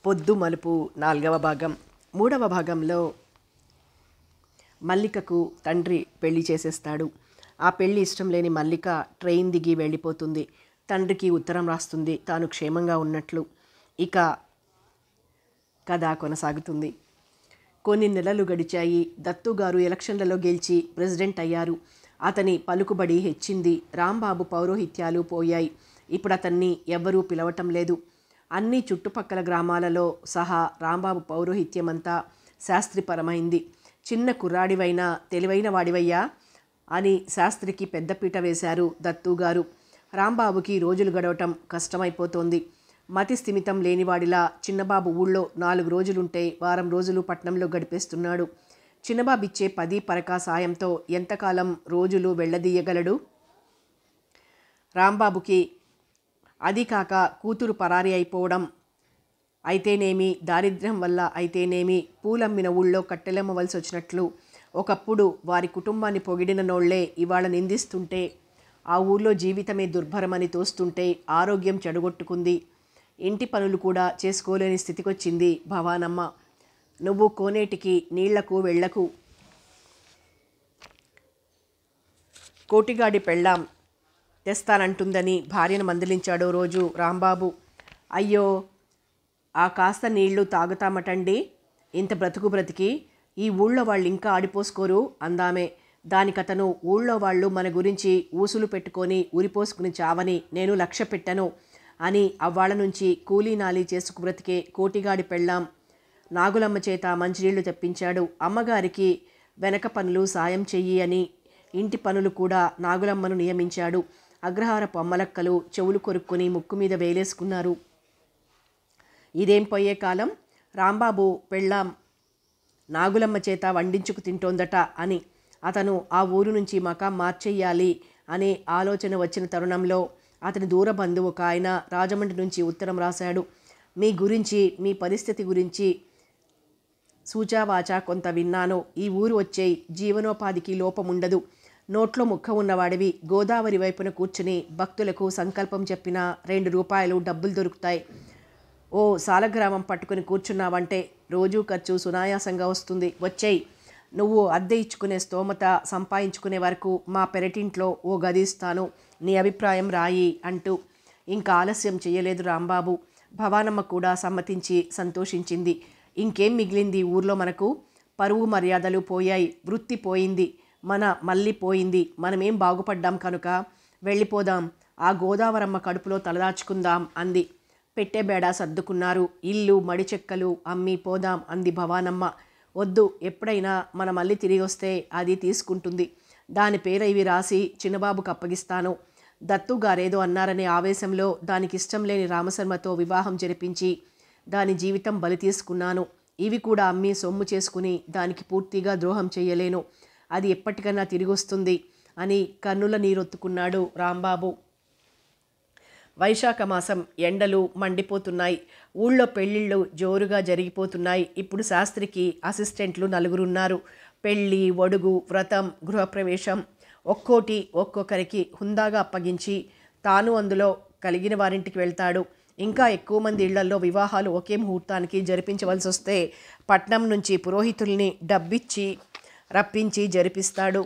పొద్దు మలుపు 4వ భాగం. 3వ భాగంలో మల్లికకు తండ్రి పెళ్లి చేసేస్తాడు. ఆ పెళ్లి ఇష్టం లేని మల్లిక ట్రైన్ దిగి వెళ్ళిపోతుంది. తండ్రికి ఉత్తరం రాస్తుంది తాను క్షేమంగా ఉన్నట్లు. ఇక కథ కొనసాగుతుంది. కొన్ని నెలలు గడిచాయి. దత్తుగారు ఎలక్షన్లలో గెలిచి ప్రెసిడెంట్ అయ్యారు. అతని పలుకుబడి హెచ్చింది. రాంబాబు పౌరోహిత్యాలు పోయాయి. ఇప్పుడు అతన్ని ఎవ్వరూ పిలవటం లేదు. అన్ని చుట్టుపక్కల గ్రామాలలో సహా రాంబాబు పౌరోహిత్యమంతా శాస్త్రిపరమైంది. చిన్న కుర్రాడివైనా తెలివైన వాడివయ్యా అని శాస్త్రికి పెద్దపీట వేశారు దత్తుగారు. రాంబాబుకి రోజులు గడవటం కష్టమైపోతోంది. మతి స్థిమితం లేనివాడిలా చిన్నబాబు ఊళ్ళో 4 రోజులుంటే వారం రోజులు పట్నంలో గడిపేస్తున్నాడు. చిన్నబాబు ఇచ్చే 10 పరకా సాయంతో ఎంతకాలం రోజులు వెళ్ళదీయగలడు? రాంబాబుకి అది కాక కూతురు పరారి అయిపోవడం అయితేనేమి, దారిద్ర్యం వల్ల అయితేనేమి, పూలమ్మిన ఊళ్ళో కట్టెలమ్మవలసి వచ్చినట్లు ఒకప్పుడు వారి కుటుంబాన్ని పొగిడిన నోళ్లే ఇవాళ నిందిస్తుంటే, ఆ ఊళ్ళో జీవితమే దుర్భరమని తోస్తుంటే ఆరోగ్యం చెడగొట్టుకుంది. ఇంటి పనులు కూడా చేసుకోలేని స్థితికొచ్చింది భవానమ్మ. నువ్వు కోనేటికి నీళ్లకు వెళ్ళకు. కోటిగాడి పెళ్ళాం తెస్తానంటుందని భార్యను మందలించాడో రోజు రాంబాబు. అయ్యో, ఆ కాస్త నీళ్లు తాగుతామటండి, ఇంత బ్రతికి ఈ ఊళ్ళో వాళ్ళు ఇంకా ఆడిపోసుకోరు అందామే. దానికతను ఊళ్ళో వాళ్ళు మన గురించి ఊసులు పెట్టుకొని ఉరిపోసుకుని చావని నేను లక్ష్య పెట్టను అని అవ్వాళ్ళ నుంచి కూలీ నాలీ చేసుకు బ్రతికే కోటిగాడి పెళ్ళాం నాగులమ్మ చేత మంచినీళ్లు తెప్పించాడు. అమ్మగారికి వెనక పనులు సాయం చెయ్యి అని ఇంటి పనులు కూడా నాగులమ్మను నియమించాడు. అగ్రహారపు అమ్మలక్కలు చెవులు కొరుక్కుని ముక్కు మీద వేలేసుకున్నారు. ఇదేం పోయే కాలం, రాంబాబు పెళ్ళాం నాగులమ్మ చేత వండించుకు తింటోందట అని అతను ఆ ఊరు నుంచి మకాం మార్చెయ్యాలి అనే ఆలోచన వచ్చిన తరుణంలో అతని దూర బంధువు ఒక ఆయన రాజమండ్రి నుంచి ఉత్తరం రాశాడు. మీ గురించి, మీ పరిస్థితి గురించి సూచావాచా కొంత విన్నాను. ఈ ఊరు వచ్చేయి, జీవనోపాధికి లోపముండదు. నోట్లో ముక్క ఉన్నవాడివి. గోదావరి వైపున కూర్చుని భక్తులకు సంకల్పం చెప్పిన 2 రూపాయలు డబ్బులు దొరుకుతాయి. ఓ సాలగ్రామం పట్టుకుని కూర్చున్నావంటే రోజూ ఖర్చు సునాయాసంగా వస్తుంది. వచ్చేయి. నువ్వు అద్దె ఇచ్చుకునే స్తోమత సంపాదించుకునే వరకు మా పెరటింట్లో ఓ గది ఇస్తాను. నీ అభిప్రాయం రాయి అంటూ ఇంకా ఆలస్యం చేయలేదు రాంబాబు. భవానమ్మ కూడా సమ్మతించి సంతోషించింది. ఇంకేం మిగిలింది ఊర్లో మనకు? పరువు మర్యాదలు పోయాయి, వృత్తి పోయింది, మన మళ్ళీ పోయింది. మనమేం బాగుపడ్డాం కనుక వెళ్ళిపోదాం, ఆ గోదావరమ్మ కడుపులో తలదాచుకుందాం అంది. పెట్టే బేడా సర్దుకున్నారు. ఇల్లు మడి చెక్కలు అమ్మి పోదాం అంది భవానమ్మ. వద్దు, ఎప్పుడైనా మన మళ్ళీ తిరిగి వస్తే అది తీసుకుంటుంది. దాని పేర ఇవి రాసి చిన్నబాబుకు అప్పగిస్తాను. దత్తుగారేదో అన్నారనే ఆవేశంలో దానికి ఇష్టం లేని రామశర్మతో వివాహం జరిపించి దాని జీవితం బలి తీసుకున్నాను. ఇవి కూడా అమ్మి సొమ్ము చేసుకుని దానికి పూర్తిగా ద్రోహం చేయలేను. అది ఎప్పటికన్నా తిరిగొస్తుంది అని కన్నుల నీరొత్తుకున్నాడు రాంబాబు. వైశాఖ మాసం. ఎండలు మండిపోతున్నాయి. ఊళ్ళో పెళ్ళిళ్ళు జోరుగా జరిగిపోతున్నాయి. ఇప్పుడు శాస్త్రికి అసిస్టెంట్లు 4 ఉన్నారు. పెళ్ళి, ఒడుగు, వ్రతం, గృహప్రవేశం ఒక్కోటి ఒక్కొక్కరికి హుందాగా అప్పగించి తాను అందులో కలిగిన వారింటికి వెళ్తాడు. ఇంకా ఎక్కువ మంది ఇళ్లల్లో వివాహాలు ఒకే ముహూర్తానికి జరిపించవలసి వస్తే పట్నం నుంచి పురోహితుల్ని డబ్బిచ్చి రప్పించి జరిపిస్తాడు.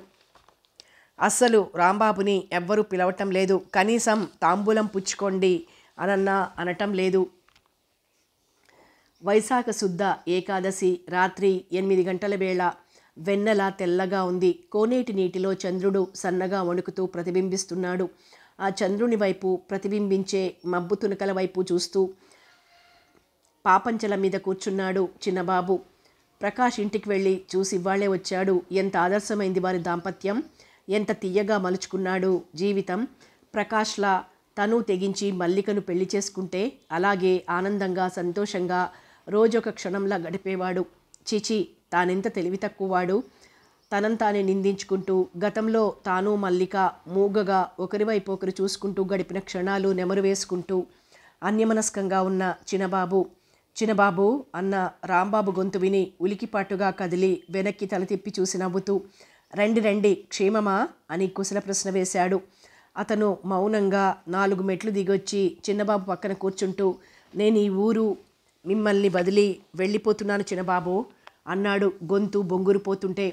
అస్సలు రాంబాబుని ఎవ్వరూ పిలవటం లేదు. కనీసం తాంబూలం పుచ్చుకోండి అనన్నా అనటం లేదు. వైశాఖ శుద్ధ ఏకాదశి రాత్రి 8 గంటల వేళ. వెన్నెల తెల్లగా ఉంది. కోనేటి నీటిలో చంద్రుడు సన్నగా వణుకుతూ ప్రతిబింబిస్తున్నాడు. ఆ చంద్రుని వైపు ప్రతిబింబించే మబ్బు తునకల వైపు చూస్తూ పాపంచల మీద కూర్చున్నాడు చిన్నబాబు. ప్రకాష్ ఇంటికి వెళ్ళి చూసి ఇవ్వాళ్లే వచ్చాడు. ఎంత ఆదర్శమైంది వారి దాంపత్యం, ఎంత తీయగా మలుచుకున్నాడు జీవితం. ప్రకాష్లా తను తెగించి మల్లికను పెళ్లి చేసుకుంటే అలాగే ఆనందంగా సంతోషంగా రోజొక క్షణంలా గడిపేవాడు. చిచి, తానెంత తెలివి తక్కువవాడు. తనంతానే నిందించుకుంటూ గతంలో తాను మల్లిక మూగగా ఒకరివైపు ఒకరు చూసుకుంటూ గడిపిన క్షణాలు నెమరు వేసుకుంటూ అన్యమనస్కంగా ఉన్న చిన్నబాబు అన్న రాంబాబు గొంతు విని ఉలికిపాటుగా కదిలి వెనక్కి తల తిప్పి చూసి నవ్వుతూ రండి రండి, క్షేమమా అని కుశల ప్రశ్న వేశాడు. అతను మౌనంగా 4 మెట్లు దిగొచ్చి చిన్నబాబు పక్కన కూర్చుంటూ నేను ఈ ఊరు మిమ్మల్ని వదిలి వెళ్ళిపోతున్నాను చిన్నబాబు అన్నాడు గొంతు బొంగురుపోతుంటే.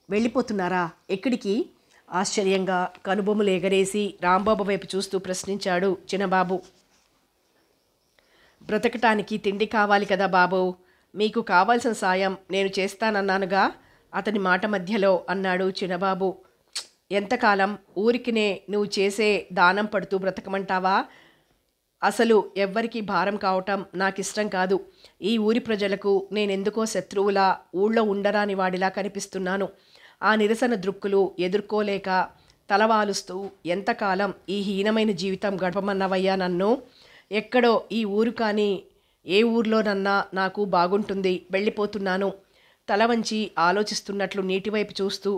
వెళ్ళిపోతున్నారా? ఎక్కడికి? ఆశ్చర్యంగా కనుబొమ్మలు ఎగరేసి రాంబాబు వైపు చూస్తూ ప్రశ్నించాడు చిన్నబాబు. బ్రతకటానికి తిండి కావాలి కదా బాబు, మీకు కావాల్సిన సాయం నేను చేస్తానన్నానుగా అతని మాట మధ్యలో అన్నాడు చిన్నబాబు. ఎంతకాలం ఊరికినే నువ్వు చేసే దానం పడుతూ బ్రతకమంటావా? అసలు ఎవ్వరికీ భారం కావటం నాకిష్టం కాదు. ఈ ఊరి ప్రజలకు నేనెందుకో శత్రువులా, ఊళ్ళో ఉండరాని వాడిలా కనిపిస్తున్నాను. ఆ నిరసన దృక్కులు ఎదుర్కోలేక తలవాలుస్తూ ఎంతకాలం ఈ హీనమైన జీవితం గడపమన్నవయ్యా నన్ను? ఎక్కడో ఈ ఊరు కానీ ఏ ఊర్లోనన్నా నాకు బాగుంటుంది, వెళ్ళిపోతున్నాను. తల వంచి ఆలోచిస్తున్నట్లు నీటివైపు చూస్తూ,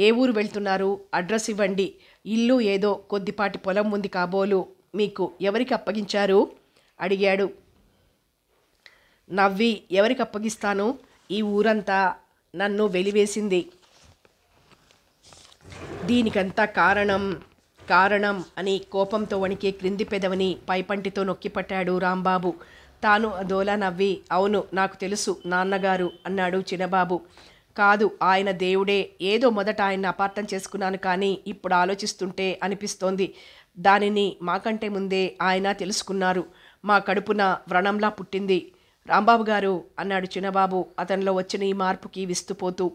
ఏ ఊరు వెళ్తున్నారు? అడ్రస్ ఇవ్వండి. ఇల్లు ఏదో కొద్దిపాటి పొలం ఉంది కాబోలు. మీకు ఎవరికి అప్పగించారు అడిగాడు. నవ్వి, ఎవరికి అప్పగిస్తాను? ఈ ఊరంతా నన్ను వెలివేసింది. దీనికంతా కారణం అని కోపంతో వణికే క్రింది పెదవిని పైపంటితో నొక్కిపట్టాడు రాంబాబు. తాను అదోలా నవ్వి, అవును నాకు తెలుసు నాన్నగారు అన్నాడు చిన్నబాబు. కాదు, ఆయన దేవుడే. ఏదో మొదట ఆయన్ని అపార్థం చేసుకున్నాను, కానీ ఇప్పుడు ఆలోచిస్తుంటే అనిపిస్తోంది దానిని మాకంటే ముందే ఆయన తెలుసుకున్నారు. మా కడుపున వ్రణంలా పుట్టింది. రాంబాబు గారు అన్నాడు చిన్నబాబు అతనిలో వచ్చిన ఈ మార్పుకి విస్తుపోతూ.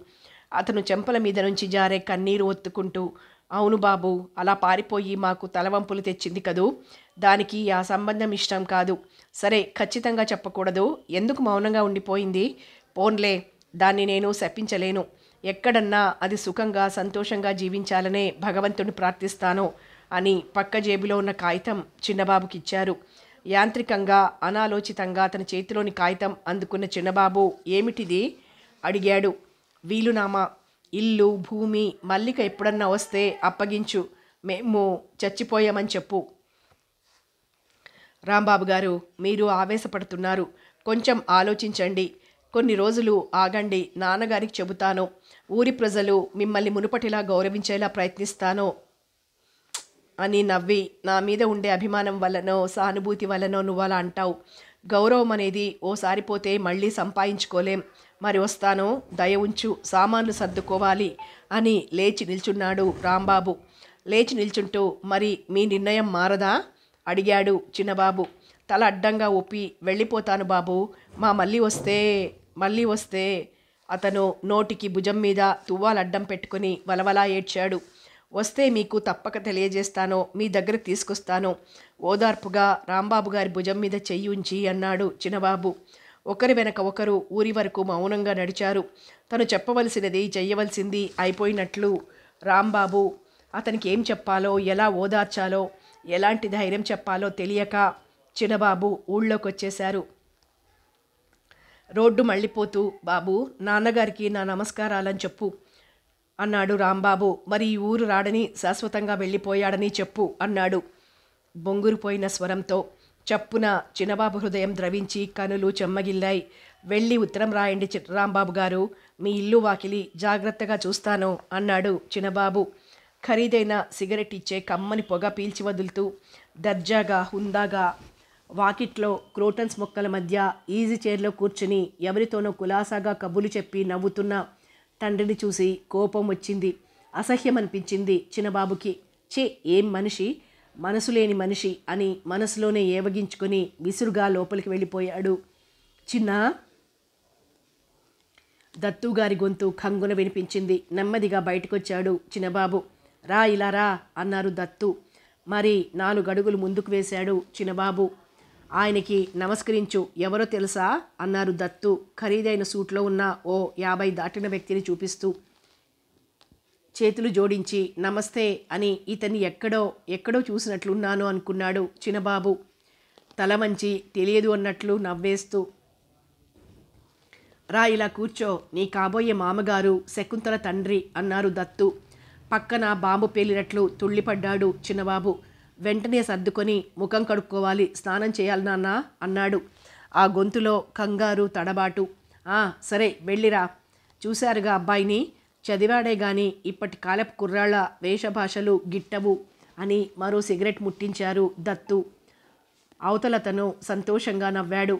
అతను చెంపల మీద నుంచి జారే కన్నీరు ఒత్తుకుంటూ, అవును బాబు, అలా పారిపోయి మాకు తలవంపులు తెచ్చింది కదూ. దానికి ఆ సంబంధం ఇష్టం కాదు. సరే, ఖచ్చితంగా చెప్పకూడదు. ఎందుకు మౌనంగా ఉండిపోయింది? పోన్లే, దాన్ని నేను శపించలేను. ఎక్కడన్నా అది సుఖంగా సంతోషంగా జీవించాలనే భగవంతుని ప్రార్థిస్తాను అని పక్క జేబులో ఉన్న కాగితం చిన్నబాబుకిచ్చారు. యాంత్రికంగా అనాలోచితంగా అతని చేతిలోని కాగితం అందుకున్న చిన్నబాబు, ఏమిటిది అడిగాడు. వీలునామా. ఇల్లు, భూమి, మల్లిక ఎప్పుడన్నా వస్తే అప్పగించు. మేము చచ్చిపోయామని చెప్పు. రాంబాబు గారు, మీరు ఆవేశపడుతున్నారు. కొంచెం ఆలోచించండి. కొన్ని రోజులు ఆగండి. నాన్నగారికి చెబుతాను. ఊరి ప్రజలు మిమ్మల్ని మునుపటిలా గౌరవించేలా ప్రయత్నిస్తాను అని నవ్వి, నా మీద ఉండే అభిమానం వల్లనో సానుభూతి వల్లనో నువ్వు అలా అంటావు. గౌరవం అనేది ఓసారి పోతే మళ్ళీ సంపాదించుకోలేం. మరి వస్తాను, దయ ఉంచు, సామాన్లు సర్దుకోవాలి అని లేచి నిల్చున్నాడు రాంబాబు. లేచి నిల్చుంటూ, మరి మీ నిర్ణయం మారదా అడిగాడు చిన్నబాబు. తల అడ్డంగా ఊపి, వెళ్ళిపోతాను బాబు. మళ్ళీ వస్తే అతను నోటికి భుజం మీద తువ్వాలడ్డం పెట్టుకుని వలవలా ఏడ్చాడు. వస్తే మీకు తప్పక తెలియజేస్తాను, మీ దగ్గరకు తీసుకొస్తాను. ఓదార్పుగా రాంబాబు గారి భుజం మీద చెయ్యి ఉంచి అన్నాడు చిన్నబాబు. ఒకరి వెనక ఒకరు ఊరి వరకు మౌనంగా నడిచారు. తను చెప్పవలసినది చెయ్యవలసింది అయిపోయినట్లు రాంబాబు అతనికి ఏం చెప్పాలో, ఎలా ఓదార్చాలో, ఎలాంటి ధైర్యం చెప్పాలో తెలియక చిన్నబాబు ఊళ్ళోకి వచ్చేశారు. రోడ్డు మళ్ళీపోతూ, బాబు, నాన్నగారికి నా నమస్కారాలని చెప్పు అన్నాడు రాంబాబు. మరి ఈ ఊరు రాడని, శాశ్వతంగా వెళ్ళిపోయాడని చెప్పు అన్నాడు బొంగురుపోయిన స్వరంతో. చప్పున చిన్నబాబు హృదయం ద్రవించి కనులు చెమ్మగిల్లాయి. వెళ్ళి ఉత్తరం రాయండి రాంబాబు గారు. మీ ఇల్లు వాకిలి జాగ్రత్తగా చూస్తాను అన్నాడు చిన్నబాబు. ఖరీదైన సిగరెట్ ఇచ్చే కమ్మని పొగ పీల్చి వదులుతూ దర్జాగా హుందాగా వాకిట్లో క్రోటన్స్ మొక్కల మధ్య ఈజీ చైర్లో కూర్చుని ఎవరితోనో కులాసాగా కబులు చెప్పి నవ్వుతున్న తండ్రిని చూసి కోపం వచ్చింది. అసహ్యం అనిపించింది చిన్నబాబుకి. ఛే, ఏం మనిషి, మనసు లేని మనిషి అని మనసులోనే ఏవగించుకొని విసురుగా లోపలికి వెళ్ళిపోయాడు. చిన్నా, దత్తుగారి గొంతు ఖంగున వినిపించింది. నెమ్మదిగా బయటకొచ్చాడు చిన్నబాబు. రా, ఇలా రా అన్నారు దత్తు. మరి 4 అడుగులు ముందుకు వేశాడు చిన్నబాబు. ఆయనకి నమస్కరించు. ఎవరో తెలుసా అన్నారు దత్తు ఖరీదైన సూట్లో ఉన్న ఓ 50 దాటిన వ్యక్తిని చూపిస్తూ. చేతులు జోడించి నమస్తే అని ఇతన్ని ఎక్కడో చూసినట్లున్నాను అనుకున్నాడు చిన్నబాబు. తల వంచి తెలియదు అన్నట్లు నవ్వేస్తూ, రా, ఇలా కూర్చో. నీ కాబోయే మామగారు శకుంతల తండ్రి అన్నారు దత్తు. పక్కన బాంబు పేలినట్లు తుళ్ళిపడ్డాడు చిన్నబాబు. వెంటనే సర్దుకొని ముఖం కడుక్కోవాలి, స్నానం చేయాలి నాన్న అన్నాడు. ఆ గొంతులో కంగారు, తడబాటు. సరే, వెళ్ళిరా. చూశారుగా అబ్బాయిని, చదివాడే గాని ఇప్పటి కాలపు కుర్రాళ్ళ వేషభాషలు గిట్టవు అని మరో సిగరెట్ ముట్టించారు దత్తు. అవతలతను సంతోషంగా నవ్వాడు.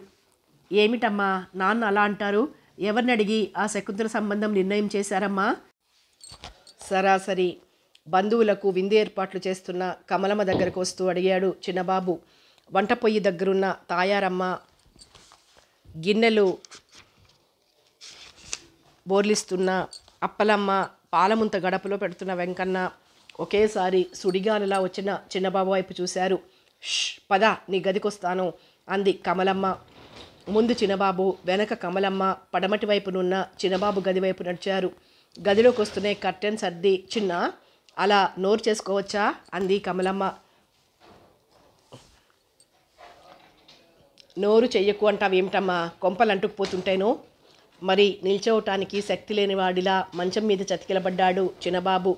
ఏమిటమ్మా నాన్న అలా అంటారు? ఎవరిని అడిగి ఆ శకుంతల సంబంధం నిర్ణయం చేశారమ్మా? సరాసరి బంధువులకు విందు ఏర్పాట్లు చేస్తున్న కమలమ్మ దగ్గరకు వస్తూ అడిగాడు చిన్నబాబు. వంట పొయ్యి దగ్గరున్న తాయారమ్మ గిన్నెలు బోర్లిస్తున్న అప్పలమ్మ, పాలముంత గడపలో పెడుతున్న వెంకన్న ఒకేసారి సుడిగాలిలా వచ్చిన చిన్నబాబు వైపు చూశారు. ష్, పద నీ గదికొస్తాను అంది కమలమ్మ. ముందు చిన్నబాబు, వెనక కమలమ్మ పడమటి వైపునున్న చిన్నబాబు గది వైపు నడిచారు. గదిలోకి వస్తూనే కర్టెన్ సర్ది, చిన్న అలా నోరు చేసుకోవచ్చా అంది కమలమ్మ. నోరు చెయ్యకు అంటావేమిటమ్మా? కొంపలు అంటుకుపోతుంటేను. మరి నిల్చోవటానికి శక్తి లేనివాడిలా మంచం మీద చతికిలబడ్డాడు చిన్నబాబు.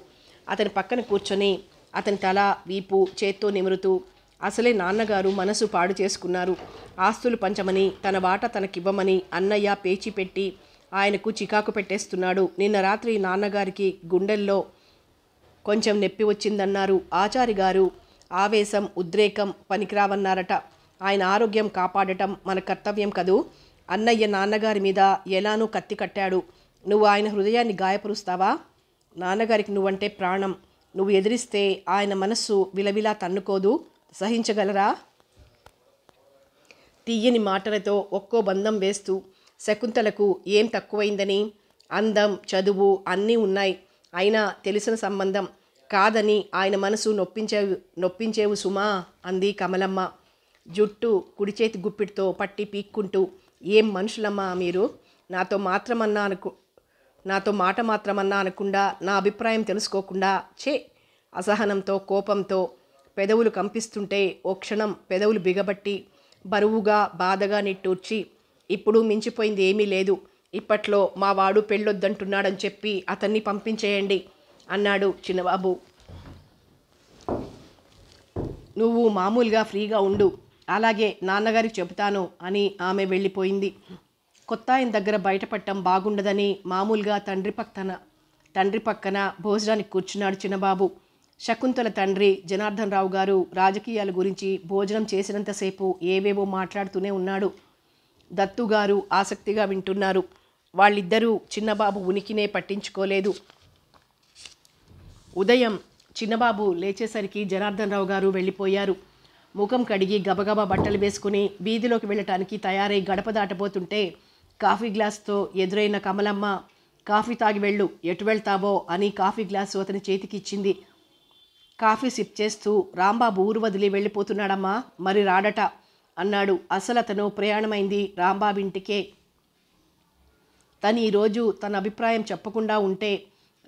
అతని పక్కన కూర్చొని అతని తల వీపు చేత్తో నిమురుతూ, అసలే నాన్నగారు మనసు పాడు చేసుకున్నారు. ఆస్తులు పంచమని, తన వాటా తనకివ్వమని అన్నయ్య పేచి పెట్టి ఆయనకు చికాకు పెట్టేస్తున్నాడు. నిన్న రాత్రి నాన్నగారికి గుండెల్లో కొంచెం నొప్పి వచ్చిందన్నారు. ఆచారి గారు ఆవేశం, ఉద్రేకం పనికిరావన్నారట. ఆయన ఆరోగ్యం కాపాడటం మన కర్తవ్యం కదూ. అన్నయ్య నాన్నగారి మీద ఎలానూ కత్తి కట్టాడు. నువ్వు ఆయన హృదయాన్ని గాయపరుస్తావా? నాన్నగారికి నువ్వంటే ప్రాణం. నువ్వు ఎదిరిస్తే ఆయన మనస్సు విలవిలా తన్నుకోదు. సహించగలరా? తీయని మాటలతో ఒక్కో బంధం వేస్తూ, శకుంతలకు ఏం తక్కువైందని? అందం, చదువు అన్నీ ఉన్నాయి. అయినా తెలిసిన సంబంధం కాదని ఆయన మనసు నొప్పించేవు సుమా అంది కమలమ్మ. జుట్టు కుడి చేతి గుప్పిడితో పట్టి పీక్కుంటూ, ఏం మనుషులమ్మా మీరు? నాతో మాట మాత్రమన్నా అనకుండా, నా అభిప్రాయం తెలుసుకోకుండా, ఛే! అసహనంతో కోపంతో పెదవులు కంపిస్తుంటే ఓ క్షణం పెదవులు బిగబట్టి బరువుగా బాధగా నిట్టూర్చి, ఇప్పుడు మించిపోయింది ఏమీ లేదు. ఇప్పట్లో మా వాడు పెళ్ళొద్దంటున్నాడని చెప్పి అతన్ని పంపించేయండి అన్నాడు చిన్నబాబు. నువ్వు మామూలుగా ఫ్రీగా ఉండు, అలాగే నాన్నగారికి చెబుతాను అని ఆమె వెళ్ళిపోయింది. కొత్త ఆయన దగ్గర బయటపడటం బాగుండదని మామూలుగా తండ్రి పక్కన భోజనానికి కూర్చున్నాడు చిన్నబాబు. శకుంతల తండ్రి జనార్దన్ రావు గారు రాజకీయాల గురించి భోజనం చేసినంతసేపు ఏవేవో మాట్లాడుతూనే ఉన్నాడు. దత్తుగారు ఆసక్తిగా వింటున్నారు. వాళ్ళిద్దరూ చిన్నబాబు ఉనికినే పట్టించుకోలేదు. ఉదయం చిన్నబాబు లేచేసరికి జనార్దన్ రావు గారు వెళ్ళిపోయారు. ముఖం కడిగి గబగబా బట్టలు వేసుకుని వీధిలోకి వెళ్ళటానికి తయారై గడప దాటబోతుంటే కాఫీ గ్లాస్తో ఎదురైన కమలమ్మ, కాఫీ తాగి వెళ్ళు, ఎటు వెళ్తావో అని కాఫీ గ్లాసు అతని చేతికి ఇచ్చింది. కాఫీ సిప్ చేస్తూ, రాంబాబు ఊరు వదిలి వెళ్ళిపోతున్నాడమ్మా, మరి రాడట అన్నాడు. అసలు అతను ప్రయాణమైంది రాంబాబు ఇంటికే. తను ఈరోజు తన అభిప్రాయం చెప్పకుండా ఉంటే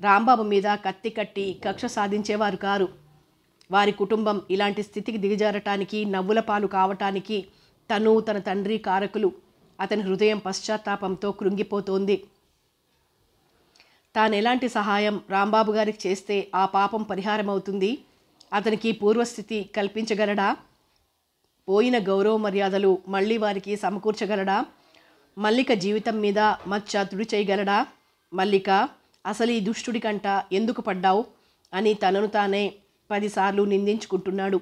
రాంబాబు మీద కత్తి కట్టి కక్ష సాధించేవారు కారు. వారి కుటుంబం ఇలాంటి స్థితికి దిగజారటానికి, నవ్వుల పాలు కావటానికి తను తన తండ్రి కారకులు. అతని హృదయం పశ్చాత్తాపంతో కృంగిపోతోంది. తాను ఎలాంటి సహాయం రాంబాబు గారికి చేస్తే ఆ పాపం పరిహారం అవుతుంది? అతనికి పూర్వస్థితి కల్పించగలడా? పోయిన గౌరవ మర్యాదలు మళ్ళీ వారికి సమకూర్చగలడా? మల్లిక జీవితం మీద మచ్చ తుడి చేయగలడా? మల్లిక, అసలు ఈ దుష్టుడి కంట ఎందుకు పడ్డావు అని తనను తానే 10 సార్లు నిందించుకుంటున్నాడు.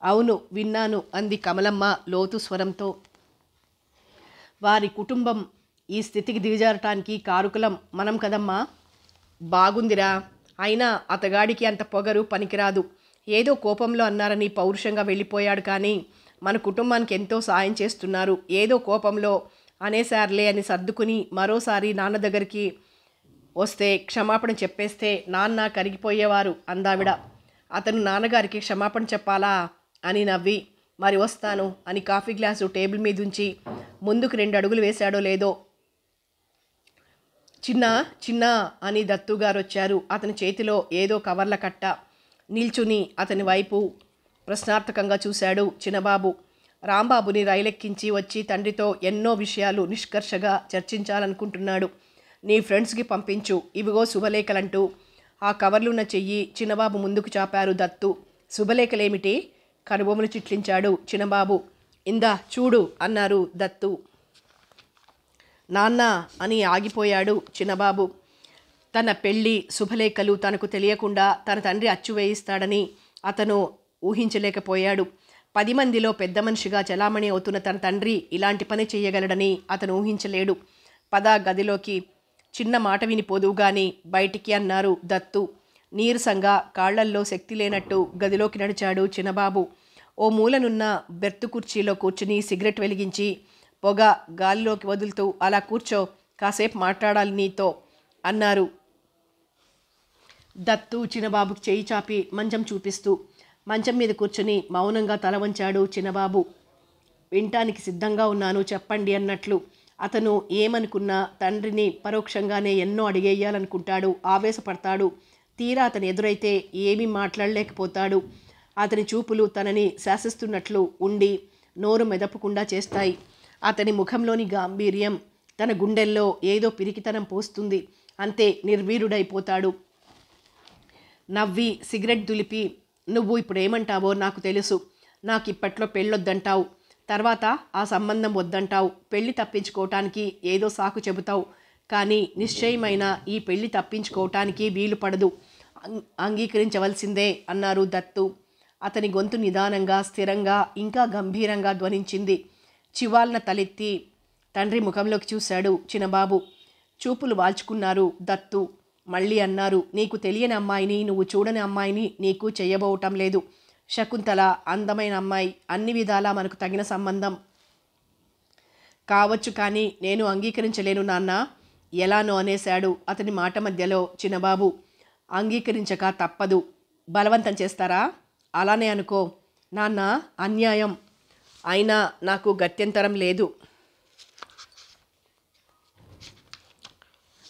అవును, విన్నాను అంది కమలమ్మ లోతు స్వరంతో. వారి కుటుంబం ఈ స్థితికి దిగజారటానికి కారుకులం మనం కదమ్మా. బాగుందిరా, అయినా అతగాడికి అంత పొగరు పనికిరాదు. ఏదో కోపంలో అన్నారని పౌరుషంగా వెళ్ళిపోయాడు. కానీ మన కుటుంబానికి ఎంతో సాయం చేస్తున్నారు. ఏదో కోపంలో అనేసార్లే అని సర్దుకుని మరోసారి నాన్న దగ్గరికి వస్తే క్షమాపణ చెప్పేస్తే నాన్న కరిగిపోయేవారు అందావిడ. అతను నాన్నగారికి క్షమాపణ చెప్పాలా అని నవ్వి, మరి వస్తాను అని కాఫీ గ్లాసు టేబుల్ మీద ఉంచి ముందుకు 2 అడుగులు వేశాడో లేదో, చిన్న అని దత్తుగారు వచ్చారు. అతని చేతిలో ఏదో కవర్ల కట్ట. నిల్చుని అతని వైపు ప్రశ్నార్థకంగా చూశాడు చిన్నబాబు. రాంబాబుని రైలెక్కించి వచ్చి తండ్రితో ఎన్నో విషయాలు నిష్కర్షగా చర్చించాలనుకుంటున్నాడు. నీ ఫ్రెండ్స్కి పంపించు, ఇవిగో శుభలేఖలంటూ ఆ కవర్లున్న చెయ్యి చిన్నబాబు ముందుకు చాపారు దత్తు. శుభలేఖలేమిటి? కనుబొమ్మలు చిట్లించాడు చిన్నబాబు. ఇందా చూడు అన్నారు దత్తు. నాన్న అని ఆగిపోయాడు చిన్నబాబు. తన పెళ్ళి శుభలేఖలు తనకు తెలియకుండా తన తండ్రి అచ్చు వేయిస్తాడని అతను ఊహించలేకపోయాడు. 10 మందిలో పెద్ద మనిషిగా చలామణి అవుతున్న తన తండ్రి ఇలాంటి పని చేయగలడని అతను ఊహించలేడు. పద గదిలోకి, చిన్న మాట విని పోదువుగాని బయటికి అన్నారు దత్తు. నీరసంగా కాళ్లల్లో శక్తి లేనట్టు గదిలోకి నడిచాడు చిన్నబాబు. ఓ మూలనున్న బెర్తు కుర్చీలో కూర్చుని సిగరెట్ వెలిగించి పొగ గాలిలోకి వదులుతూ, అలా కూర్చో, కాసేపు మాట్లాడాలి నీతో అన్నారు దత్తు చిన్నబాబుకి చేయి చాపి మంచం చూపిస్తూ. మంచం మీద కూర్చుని మౌనంగా తల వంచాడు చిన్నబాబు. వినటానికి సిద్ధంగా ఉన్నాను, చెప్పండి అన్నట్లు. అతను ఏమనుకున్నా తండ్రిని పరోక్షంగానే ఎన్నో అడిగేయాలనుకుంటాడు, ఆవేశపడతాడు. తీరా అతను ఎదురైతే ఏమీ మాట్లాడలేకపోతాడు. అతని చూపులు తనని శాసిస్తున్నట్లు ఉండి నోరు మెదపకుండా చేస్తాయి. అతని ముఖంలోని గాంభీర్యం తన గుండెల్లో ఏదో పిరికితనం పోస్తుంది. అంతే, నిర్వీర్యుడైపోతాడు. నవ్వి సిగరెట్ దులిపి, నువ్వు ఇప్పుడేమంటావో నాకు తెలుసు. నాకు ఇప్పట్లో పెళ్ళొద్దంటావు, తర్వాత ఆ సంబంధం వద్దంటావు, పెళ్లి తప్పించుకోవటానికి ఏదో సాకు చెబుతావు. కానీ నిశ్చయమైన ఈ పెళ్లి తప్పించుకోవటానికి వీలు పడదు, అంగీకరించవలసిందే అన్నారు దత్తు. అతని గొంతు నిదానంగా, స్థిరంగా, ఇంకా గంభీరంగా ధ్వనించింది. చివాల్న తలెత్తి తండ్రి ముఖంలోకి చూశాడు చిన్నబాబు. చూపులు వాల్చుకున్నారు దత్తు. మళ్ళీ అన్నారు, నీకు తెలియని అమ్మాయిని, నువ్వు చూడని అమ్మాయిని నీకు చెయ్యబోవటం లేదు. శకుంతల అందమైన అమ్మాయి, అన్ని విధాలా మనకు తగిన సంబంధం కావచ్చు. కానీ నేను అంగీకరించలేను నాన్న. ఎలానో అనేశాడు అతని మాట మధ్యలో చిన్నబాబు. అంగీకరించక తప్పదు. బలవంతం చేస్తారా? అలానే అనుకో నాన్న, అన్యాయం. అయినా నాకు గత్యంతరం లేదు.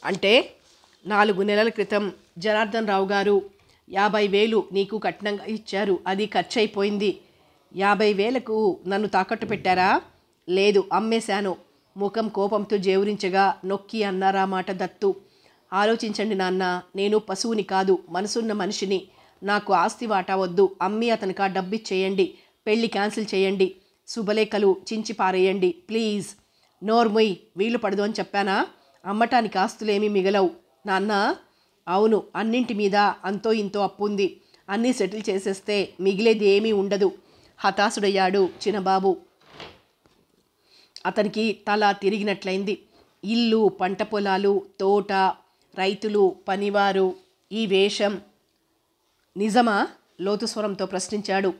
అంటే 4 నెలల క్రితం జనార్దన్ రావు గారు 50,000 నీకు కట్నంగా ఇచ్చారు. అది ఖర్చు అయిపోయింది. 50,000కు నన్ను తాకట్టు పెట్టారా? లేదు, అమ్మేశాను. ముఖం కోపంతో జేవురించగా నొక్కి అన్నారా మాట దత్తు. ఆలోచించండి నాన్న, నేను పశువుని కాదు, మనసున్న మనిషిని. నాకు ఆస్తి వాటా వద్దు. అమ్మి అతనికి ఆ డబ్బిచ్చేయండి. పెళ్లి క్యాన్సిల్ చేయండి. శుభలేఖలు చించి పారేయండి ప్లీజ్. నోర్ముయ్, వీలు పడదు అని చెప్పానా? అమ్మటానికి ఆస్తులేమీ మిగలవు నాన్న. అవును, అన్నింటి మీద అంతో ఇంతో అప్పుంది. అన్నీ సెటిల్ చేసేస్తే మిగిలేది ఏమీ ఉండదు. హతాశుడయ్యాడు చిన్నబాబు. అతనికి తల తిరిగినట్లయింది. ఇల్లు, పంట పొలాలు, తోట, రైతులు, పనివారు, ఈ వేషం నిజమా? లోతు స్వరంతో ప్రశ్నించాడు.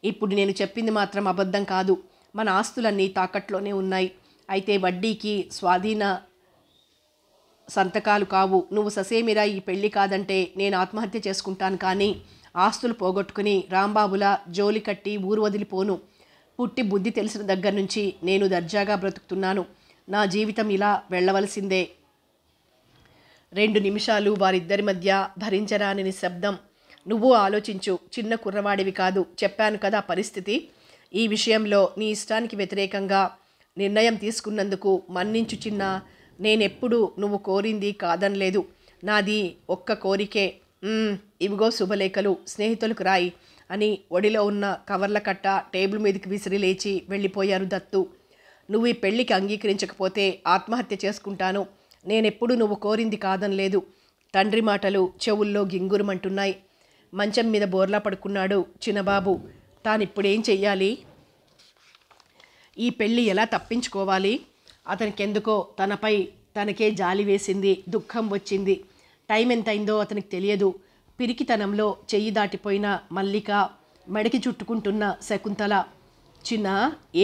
ఇప్పుడు నేను చెప్పింది మాత్రం అబద్ధం కాదు. మన ఆస్తులన్నీ తాకట్లోనే ఉన్నాయి. అయితే వడ్డీకి స్వాధీన సంతకాలు కావు. నువ్వు ససేమిరా ఈ పెళ్లి కాదంటే నేను ఆత్మహత్య చేసుకుంటాను. కానీ ఆస్తులు పోగొట్టుకుని రాంబాబులా జోలి కట్టి ఊరు వదిలిపోను. పుట్టి బుద్ధి తెలిసిన దగ్గర నుంచి నేను దర్జాగా బ్రతుకుతున్నాను. నా జీవితం ఇలా వెళ్ళవలసిందే. 2 నిమిషాలు వారిద్దరి మధ్య భరించరాని నిశ్శబ్దం. నువ్వు ఆలోచించు, చిన్న కుర్రవాడివి కాదు. చెప్పాను కదా పరిస్థితి. ఈ విషయంలో నీ ఇష్టానికి వ్యతిరేకంగా నిర్ణయం తీసుకున్నందుకు మన్నించు చిన్న. నేనెప్పుడు నువ్వు కోరింది కాదనలేదు. నాది ఒక్క కోరికే. ఇవిగో శుభలేఖలు, స్నేహితులకు రాయి అని ఒడిలో ఉన్న కవర్ల కట్ట టేబుల్ మీదకి విసిరి లేచి వెళ్ళిపోయారు దత్తు. నువ్వు ఈ పెళ్లికి అంగీకరించకపోతే ఆత్మహత్య చేసుకుంటాను. నేనెప్పుడు నువ్వు కోరింది కాదనలేదు. తండ్రి మాటలు చెవుల్లో గింగురమంటున్నాయి. మంచం మీద బోర్లా పడుకున్నాడు చిన్నబాబు. తానిప్పుడేం చెయ్యాలి? ఈ పెళ్ళి ఎలా తప్పించుకోవాలి? అతనికెందుకో తనపై తనకే జాలి వేసింది, దుఃఖం వచ్చింది. టైం ఎంతైందో అతనికి తెలియదు. పిరికితనంలో చెయ్యి దాటిపోయిన మల్లిక, మెడకి చుట్టుకుంటున్న శకుంతల. చిన్న,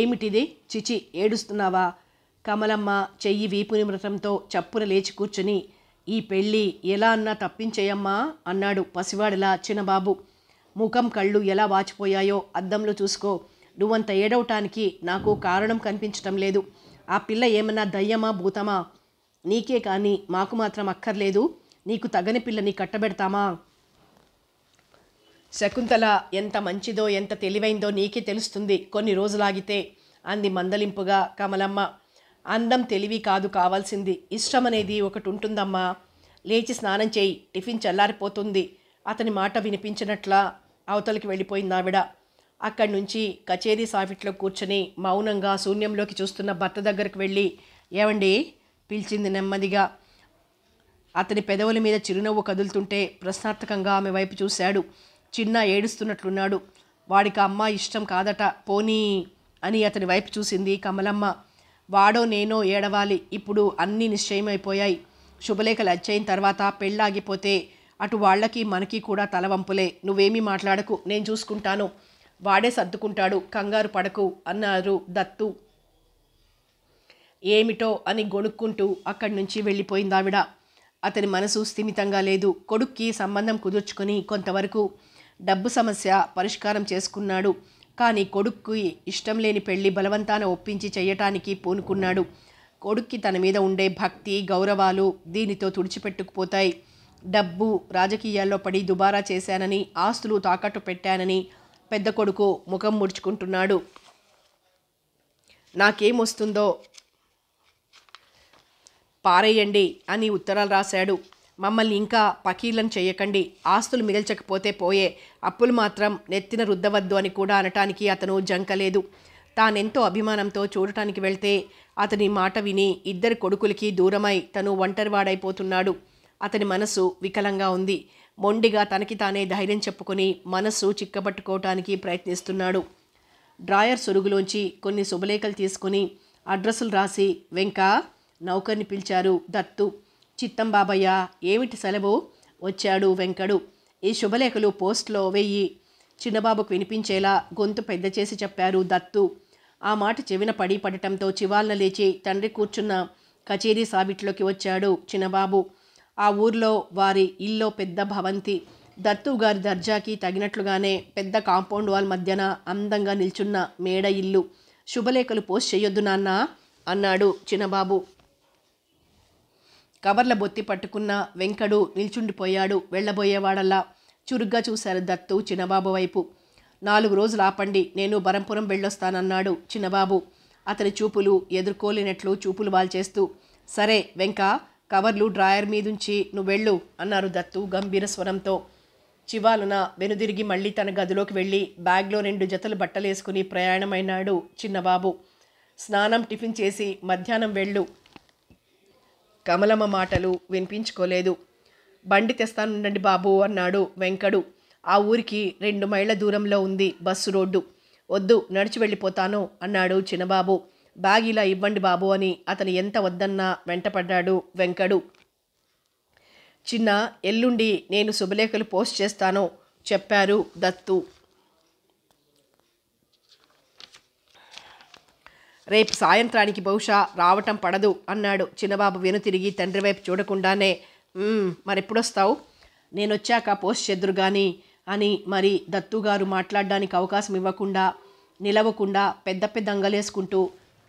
ఏమిటిది? చిచి, ఏడుస్తున్నావా? కమలమ్మ చెయ్యి వీపు నిమృతంతో చప్పున లేచి కూర్చుని, ఈ పెళ్ళి ఎలా అన్నా తప్పించేయమ్మా అన్నాడు పసివాడిలా చిన్నబాబు. ముఖం కళ్ళు ఎలా వాచిపోయాయో అద్దంలో చూసుకో. నువ్వంత ఏడవటానికి నాకు కారణం కనిపించటం లేదు. ఆ పిల్ల ఏమన్నా దయ్యమా భూతమా? నీకే కానీ మాకు మాత్రం అక్కర్లేదు. నీకు తగని పిల్లని కట్టబెడతామా? శకుంతల ఎంత మంచిదో ఎంత తెలివైందో నీకే తెలుస్తుంది కొన్ని రోజులాగితే అంది మందలింపుగా కమలమ్మ. అందం తెలివి కాదు కావాల్సింది, ఇష్టం అనేది ఒకటి ఉంటుందమ్మా. లేచి స్నానం చేయి, టిఫిన్ చల్లారిపోతుంది. అతని మాట వినిపించినట్లా అవతలికి వెళ్ళిపోయింది ఆవిడ. అక్కడి నుంచి కచేరీ సాఫిట్లో కూర్చొని మౌనంగా శూన్యంలోకి చూస్తున్న భర్త దగ్గరకు వెళ్ళి, ఏవండి పిలిచింది నెమ్మదిగా. అతని పెదవుల మీద చిరునవ్వు కదులుతుంటే ప్రశ్నార్థకంగా ఆమె వైపు చూశాడు. చిన్న ఏడుస్తున్నట్లున్నాడు. వాడికి అమ్మ ఇష్టం కాదట, పోనీ అని అతని వైపు చూసింది కమలమ్మ. వాడో నేనో ఏడవాలి, ఇప్పుడు అన్నీ నిశ్చయమైపోయాయి. శుభలేఖలు వచ్చైన తర్వాత పెళ్ళాగిపోతే అటు వాళ్ళకి మనకి కూడా తలవంపులే. నువ్వేమీ మాట్లాడకు, నేను చూసుకుంటాను, వాడే సర్దుకుంటాడు, కంగారు పడకు అన్నారు దత్తు. ఏమిటో అని గొణుక్కుంటూ అక్కడి నుంచి వెళ్ళిపోయిందావిడ. అతని మనసు స్థిమితంగా లేదు. కొడుక్కి సంబంధం కుదుర్చుకొని కొంతవరకు డబ్బు సమస్య పరిష్కారం చేసుకున్నాడు. కానీ కొడుక్కి ఇష్టం లేని పెళ్లి బలవంతాన ఒప్పించి చెయ్యటానికి పూనుకున్నాడు. కొడుక్కి తన మీద ఉండే భక్తి గౌరవాలు దీనితో తుడిచిపెట్టుకుపోతాయి. డబ్బు రాజకీయాల్లో పడి దుబారా చేశానని, ఆస్తులు తాకట్టు పెట్టానని పెద్ద కొడుకు ముఖం ముడుచుకుంటున్నాడు. నాకేమొస్తుందో పారేయండి అని ఉత్తరాలు రాశాడు. మమ్మల్ని ఇంకా పకీర్లను చేయకండి, ఆస్తులు మిగల్చకపోతే పోయే, అప్పులు మాత్రం నెత్తిన రుద్దవద్దు అని కూడా అనటానికి అతను జంకలేదు. తానెంతో అభిమానంతో చూడటానికి వెళ్తే అతని మాట విని ఇద్దరు కొడుకులకి దూరమై తను ఒంటరివాడైపోతున్నాడు. అతని మనసు వికలంగా ఉంది. మొండిగా తనకి తానే ధైర్యం చెప్పుకొని మనస్సు చిక్కబట్టుకోవటానికి ప్రయత్నిస్తున్నాడు. డ్రాయర్ సొరుగులోంచి కొన్ని శుభలేఖలు తీసుకుని అడ్రస్సులు రాసి వెంకా నౌకర్ని పిలిచారు దత్తు. చిత్తం బాబయ్య, ఏమిటి సెలవు? వచ్చాడు వెంకడు. ఈ శుభలేఖలు పోస్ట్లో వెయ్యి, చిన్నబాబుకు వినిపించేలా గొంతు పెద్ద చేసి చెప్పారు దత్తు. ఆ మాట చెవిన పడటంతో చివాలన లేచి తండ్రి కూర్చున్న కచేరీ సావిట్లోకి వచ్చాడు చిన్నబాబు. ఆ ఊర్లో వారి ఇల్లో పెద్ద భవంతి. దత్తు గారి దర్జాకి తగినట్లుగానే పెద్ద కాంపౌండ్ వాల్ మధ్యన అందంగా నిల్చున్న మేడ ఇల్లు. శుభలేఖలు పోస్ట్ చెయ్యొద్దు నాన్న అన్నాడు చిన్నబాబు. కవర్ల బొత్తి పట్టుకున్న వెంకడు నిల్చుండిపోయాడు. వెళ్ళబోయేవాడల్లా చురుగ్గా చూశారు దత్తు చిన్నబాబు వైపు. 4 రోజులు ఆపండి, నేను బరంపురం వెళ్ళొస్తానన్నాడు చిన్నబాబు. అతని చూపులు ఎదుర్కోలేనట్లు చూపులు వాల్చేస్తూ. సరే వెంక, కవర్లు డ్రాయర్ మీదుంచి నువ్వెళ్ళు అన్నారు దత్తు గంభీర స్వరంతో. చివాలున వెనుదిరిగి మళ్ళీ తన గదిలోకి వెళ్ళి బ్యాగ్లో 2 జతలు బట్టలేసుకుని ప్రయాణమైనాడు చిన్నబాబు. స్నానం టిఫిన్ చేసి మధ్యాహ్నం వెళ్ళు. కమలమ్మ మాటలు వినిపించుకోలేదు. బండి తెస్తానుండండి బాబు అన్నాడు వెంకడు. ఆ ఊరికి 2 మైళ్ళ దూరంలో ఉంది బస్సు రోడ్డు. వద్దు, నడిచి వెళ్ళిపోతాను అన్నాడు చిన్నబాబు. బ్యాగ్ ఇలా ఇవ్వండి బాబు అని అతను ఎంత వద్దన్నా వెంటపడ్డాడు వెంకడు. చిన్న, ఎల్లుండి నేను శుభలేఖలు పోస్ట్ చేస్తాను చెప్పారు దత్తు. రేపు సాయంత్రానికి బహుశా రావటం పడదు అన్నాడు చిన్నబాబు వెనుతిరిగి తండ్రి వైపు చూడకుండానే. మరెప్పుడొస్తావు? నేనొచ్చాక పోస్ట్ చేద్దురు కానీ అని మరి దత్తుగారు మాట్లాడడానికి అవకాశం ఇవ్వకుండా నిలవకుండా పెద్ద పెద్ద అంగలేసుకుంటూ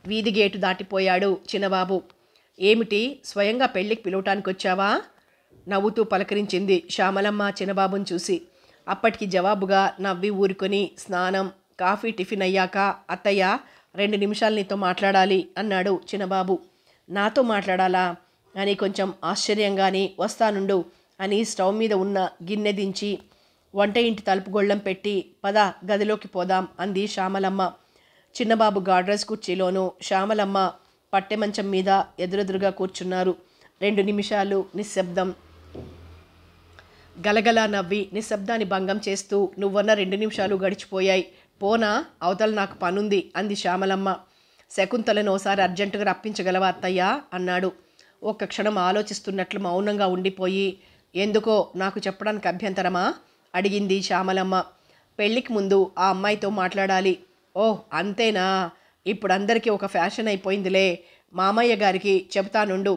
వీధి గేటు దాటిపోయాడు చిన్నబాబు. ఏమిటి, స్వయంగా పెళ్ళికి పిలవటానికి వచ్చావా? నవ్వుతూ పలకరించింది శ్యామలమ్మ చిన్నబాబుని చూసి. అప్పటికి జవాబుగా నవ్వి ఊరుకొని స్నానం కాఫీ టిఫిన్ అయ్యాక అత్తయ్య 2 నిమిషాలు నీతో మాట్లాడాలి అన్నాడు చిన్నబాబు. నాతో మాట్లాడాలా అని కొంచెం ఆశ్చర్యంగాని వస్తానుండు అని స్టవ్ మీద ఉన్న గిన్నె దించి వంట ఇంటి తలుపు గొళ్ళెం పెట్టి పద గదిలోకి పోదాం అంది శ్యామలమ్మ. చిన్నబాబు గాడ్రేజ్ కుర్చీలోనూ శ్యామలమ్మ పట్టె మంచం మీద ఎదురెదురుగా కూర్చున్నారు. 2 నిమిషాలు నిశ్శబ్దం. గలగలా నవ్వి నిశ్శబ్దాన్ని భంగం చేస్తూ నువ్వన్న 2 నిమిషాలు గడిచిపోయాయి, పోనా, అవతల నాకు పనుంది అంది శ్యామలమ్మ. శకుంతలను ఓసారి అర్జెంటుగా రప్పించగలవా అత్తయ్య అన్నాడు. ఒక్క క్షణం ఆలోచిస్తున్నట్లు మౌనంగా ఉండిపోయి ఎందుకో నాకు చెప్పడానికి అభ్యంతరమా అడిగింది శ్యామలమ్మ. పెళ్ళికి ముందు ఆ అమ్మాయితో మాట్లాడాలి. ఓహ్ అంతేనా, ఇప్పుడు అందరికీ ఒక ఫ్యాషన్ అయిపోయిందిలే. మామయ్య గారికి చెబుతానుండు,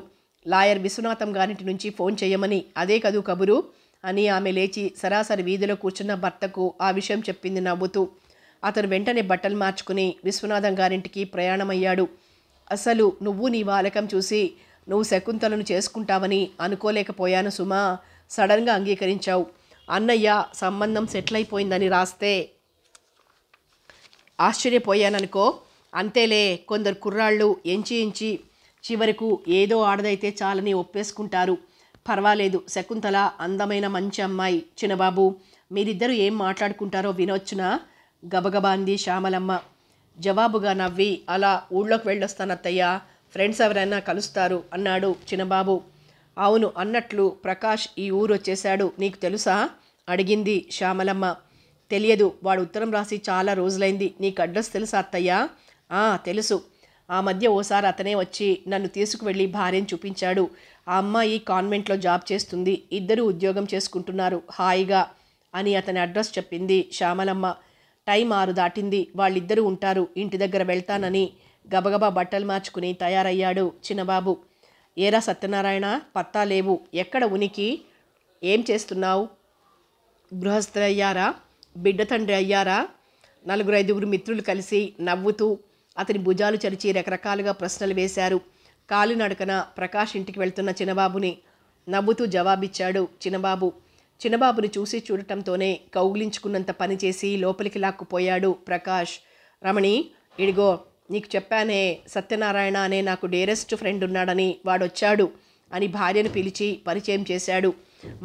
లాయర్ విశ్వనాథం గారింటి నుంచి ఫోన్ చేయమని, అదే కదూ కబురు అని ఆమె లేచి సరాసరి వీధిలో కూర్చున్న భర్తకు ఆ విషయం చెప్పింది నవ్వుతూ. అతను వెంటనే బట్టలు మార్చుకుని విశ్వనాథం గారింటికి ప్రయాణమయ్యాడు. అసలు నువ్వు నీ వాలకం చూసి నువ్వు శకుంతలను చేసుకుంటావని అనుకోలేకపోయాను సుమా. సడన్గా అంగీకరించావు. అన్నయ్య సంబంధం సెటిల్ అయిపోయిందని రాస్తే ఆశ్చర్యపోయాననుకో. అంతేలే, కొందరు కుర్రాళ్ళు ఎంచి చివరకు ఏదో ఆడదైతే చాలని ఒప్పేసుకుంటారు. పర్వాలేదు, శకుంతల అందమైన మంచి అమ్మాయి. చిన్నబాబు, మీరిద్దరూ ఏం మాట్లాడుకుంటారో వినొచ్చునా గబగబా అంది శ్యామలమ్మ. జవాబుగా నవ్వి అలా ఊళ్ళోకి వెళ్ళొస్తానత్తయ్య, ఫ్రెండ్స్ ఎవరైనా కలుస్తారు అన్నాడు చిన్నబాబు. అవును, అన్నట్లు ప్రకాష్ ఈ ఊరు వచ్చేశాడు, నీకు తెలుసా అడిగింది శ్యామలమ్మ. తెలియదు. వాడు ఉత్తరం రాసి చాలా రోజులైంది. నీకు అడ్రస్ తెలుసా అత్తయ్య? తెలుసు. ఆ మధ్య ఓసారి అతనే వచ్చి నన్ను తీసుకువెళ్ళి భార్యను చూపించాడు. ఆ అమ్మాయి కాన్వెంట్లో జాబ్ చేస్తుంది. ఇద్దరూ ఉద్యోగం చేసుకుంటున్నారు హాయిగా అని అతని అడ్రస్ చెప్పింది శ్యామలమ్మ. టైం 6 దాటింది. వాళ్ళిద్దరూ ఉంటారు. ఇంటి దగ్గర వెళ్తానని గబగబా బట్టలు మార్చుకుని తయారయ్యాడు చిన్నబాబు. ఏరా సత్యనారాయణ, పత్తా లేవు. ఎక్కడ ఉనికి? ఏం చేస్తున్నావు? గృహస్థులు అయ్యారా? బిడ్డ తండ్రి అయ్యారా? 4-5 మిత్రులు కలిసి నవ్వుతూ అతని భుజాలు చరిచి రకరకాలుగా ప్రశ్నలు వేశారు. కాలినడకన ప్రకాష్ ఇంటికి వెళ్తున్న చిన్నబాబుని నవ్వుతూ జవాబిచ్చాడు చిన్నబాబు. చిన్నబాబుని చూసి చూడటంతోనే కౌగిలించుకున్నంత పనిచేసి లోపలికి లాక్కుపోయాడు ప్రకాష్. రమణి, ఇడిగో నీకు చెప్పానే, సత్యనారాయణ అనే నాకు డేరెస్ట్ ఫ్రెండ్ ఉన్నాడని, వాడొచ్చాడు అని భార్యను పిలిచి పరిచయం చేశాడు.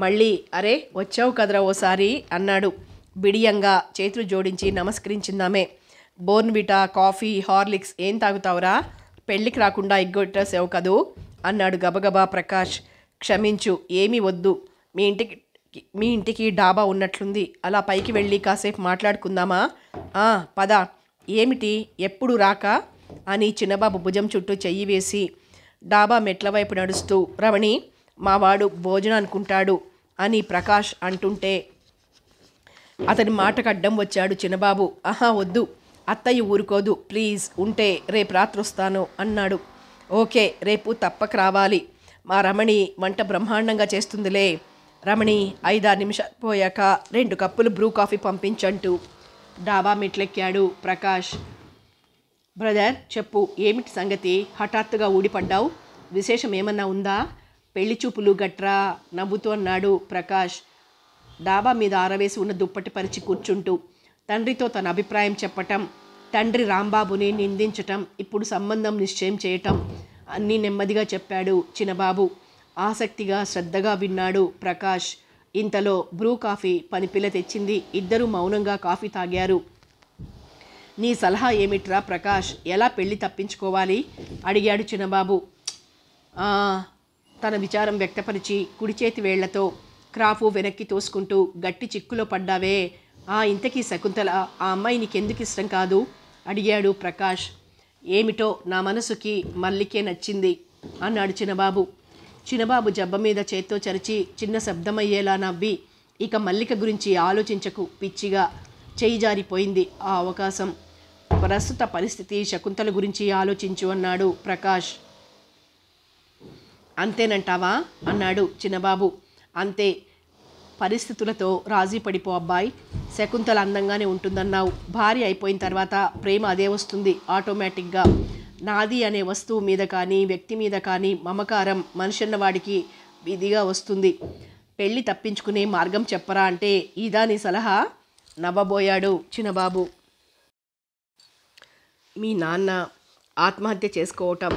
మళ్ళీ అరే వచ్చావు కదరా ఓసారి అన్నాడు. బిడియంగా చేతులు జోడించి నమస్కరించిందామే. బోర్న్విటా, కాఫీ, హార్లిక్స్ ఏం తాగుతావురా? పెళ్ళికి రాకుండా ఎగ్గొట్టేసావు కదూ అన్నాడు గబగబా ప్రకాష్. క్షమించు, ఏమీ వద్దు. మీ ఇంటికి డాబా ఉన్నట్లుంది. అలా పైకి వెళ్ళి కాసేపు మాట్లాడుకుందామా? పద. ఏమిటి, ఎప్పుడు రాక అని చిన్నబాబు భుజం చుట్టూ చెయ్యి వేసి డాబా మెట్ల వైపు నడుస్తూ, రమణి, మావాడు భోజనం అనుకుంటాడు అని ప్రకాష్ అంటుంటే అతని మాటకు అడ్డం వచ్చాడు చిన్నబాబు. వద్దు, అత్తయ్య ఊరుకోదు, ప్లీజ్, ఉంటే రేపు రాత్రి వస్తాను అన్నాడు. ఓకే, రేపు తప్పక రావాలి. మా రమణి వంట బ్రహ్మాండంగా చేస్తుందిలే. రమణి 5-6 నిమిషాలు పోయాక 2 కప్పులు బ్రూ కాఫీ పంపించంటూ డాబా మెట్లెక్కాడు ప్రకాష్. బ్రదర్ చెప్పు, ఏమిటి సంగతి? హఠాత్తుగా ఊడిపడ్డావు. విశేషం ఏమన్నా ఉందా? పెళ్లి చూపులు గట్రా నవ్వుతూ అన్నాడు ప్రకాష్ డాబా మీద ఆరవేసి ఉన్న దుప్పటి పరిచి కూర్చుంటూ. తండ్రితో తన అభిప్రాయం చెప్పటం, తండ్రి రాంబాబుని నిందించటం, ఇప్పుడు సంబంధం నిశ్చయం చేయటం అన్నీ నెమ్మదిగా చెప్పాడు చిన్నబాబు. ఆసక్తిగా శ్రద్ధగా విన్నాడు ప్రకాష్. ఇంతలో బ్రూ కాఫీ పనిపిల్ల తెచ్చింది. ఇద్దరూ మౌనంగా కాఫీ తాగారు. నీ సలహా ఏమిట్రా ప్రకాష్? ఎలా పెళ్ళి తప్పించుకోవాలి అడిగాడు చిన్నబాబు. తన విచారం వ్యక్తపరిచి కుడి చేతి వేళ్లతో క్రాఫు వెనక్కి తోసుకుంటూ, గట్టి చిక్కులో పడ్డావే, ఇంతకీ శకుంతల ఆ అమ్మాయి నీకెందుకు ఇష్టం కాదు అడిగాడు ప్రకాష్. ఏమిటో నా మనసుకి మల్లికే నచ్చింది అన్నాడు చిన్నబాబు. చిన్నబాబు జబ్బ మీద చేత్తో చరిచి చిన్న శబ్దమయ్యేలా నవ్వి, ఇక మల్లిక గురించి ఆలోచించకు పిచ్చిగా, చేయి జారిపోయింది ఆ అవకాశం. ప్రస్తుత పరిస్థితి శకుంతల గురించి ఆలోచించు అన్నాడు ప్రకాష్. అంతేనంటావా అన్నాడు చిన్నబాబు. అంతే, పరిస్థితులతో రాజీ పడిపో అబ్బాయి. శకుంతల అందంగానే ఉంటుందన్నావు. భార్య అయిపోయిన తర్వాత ప్రేమ అదే వస్తుంది ఆటోమేటిక్గా. నాది అనే వస్తువు మీద కానీ వ్యక్తి మీద కానీ మమకారం మనిషన్నవాడికి విధిగా వస్తుంది. పెళ్ళి తప్పించుకునే మార్గం చెప్పరా అంటే ఇదా నీ సలహా? నవ్వబోయాడు చిన్నబాబు. మీ నాన్న ఆత్మహత్య చేసుకోవటం,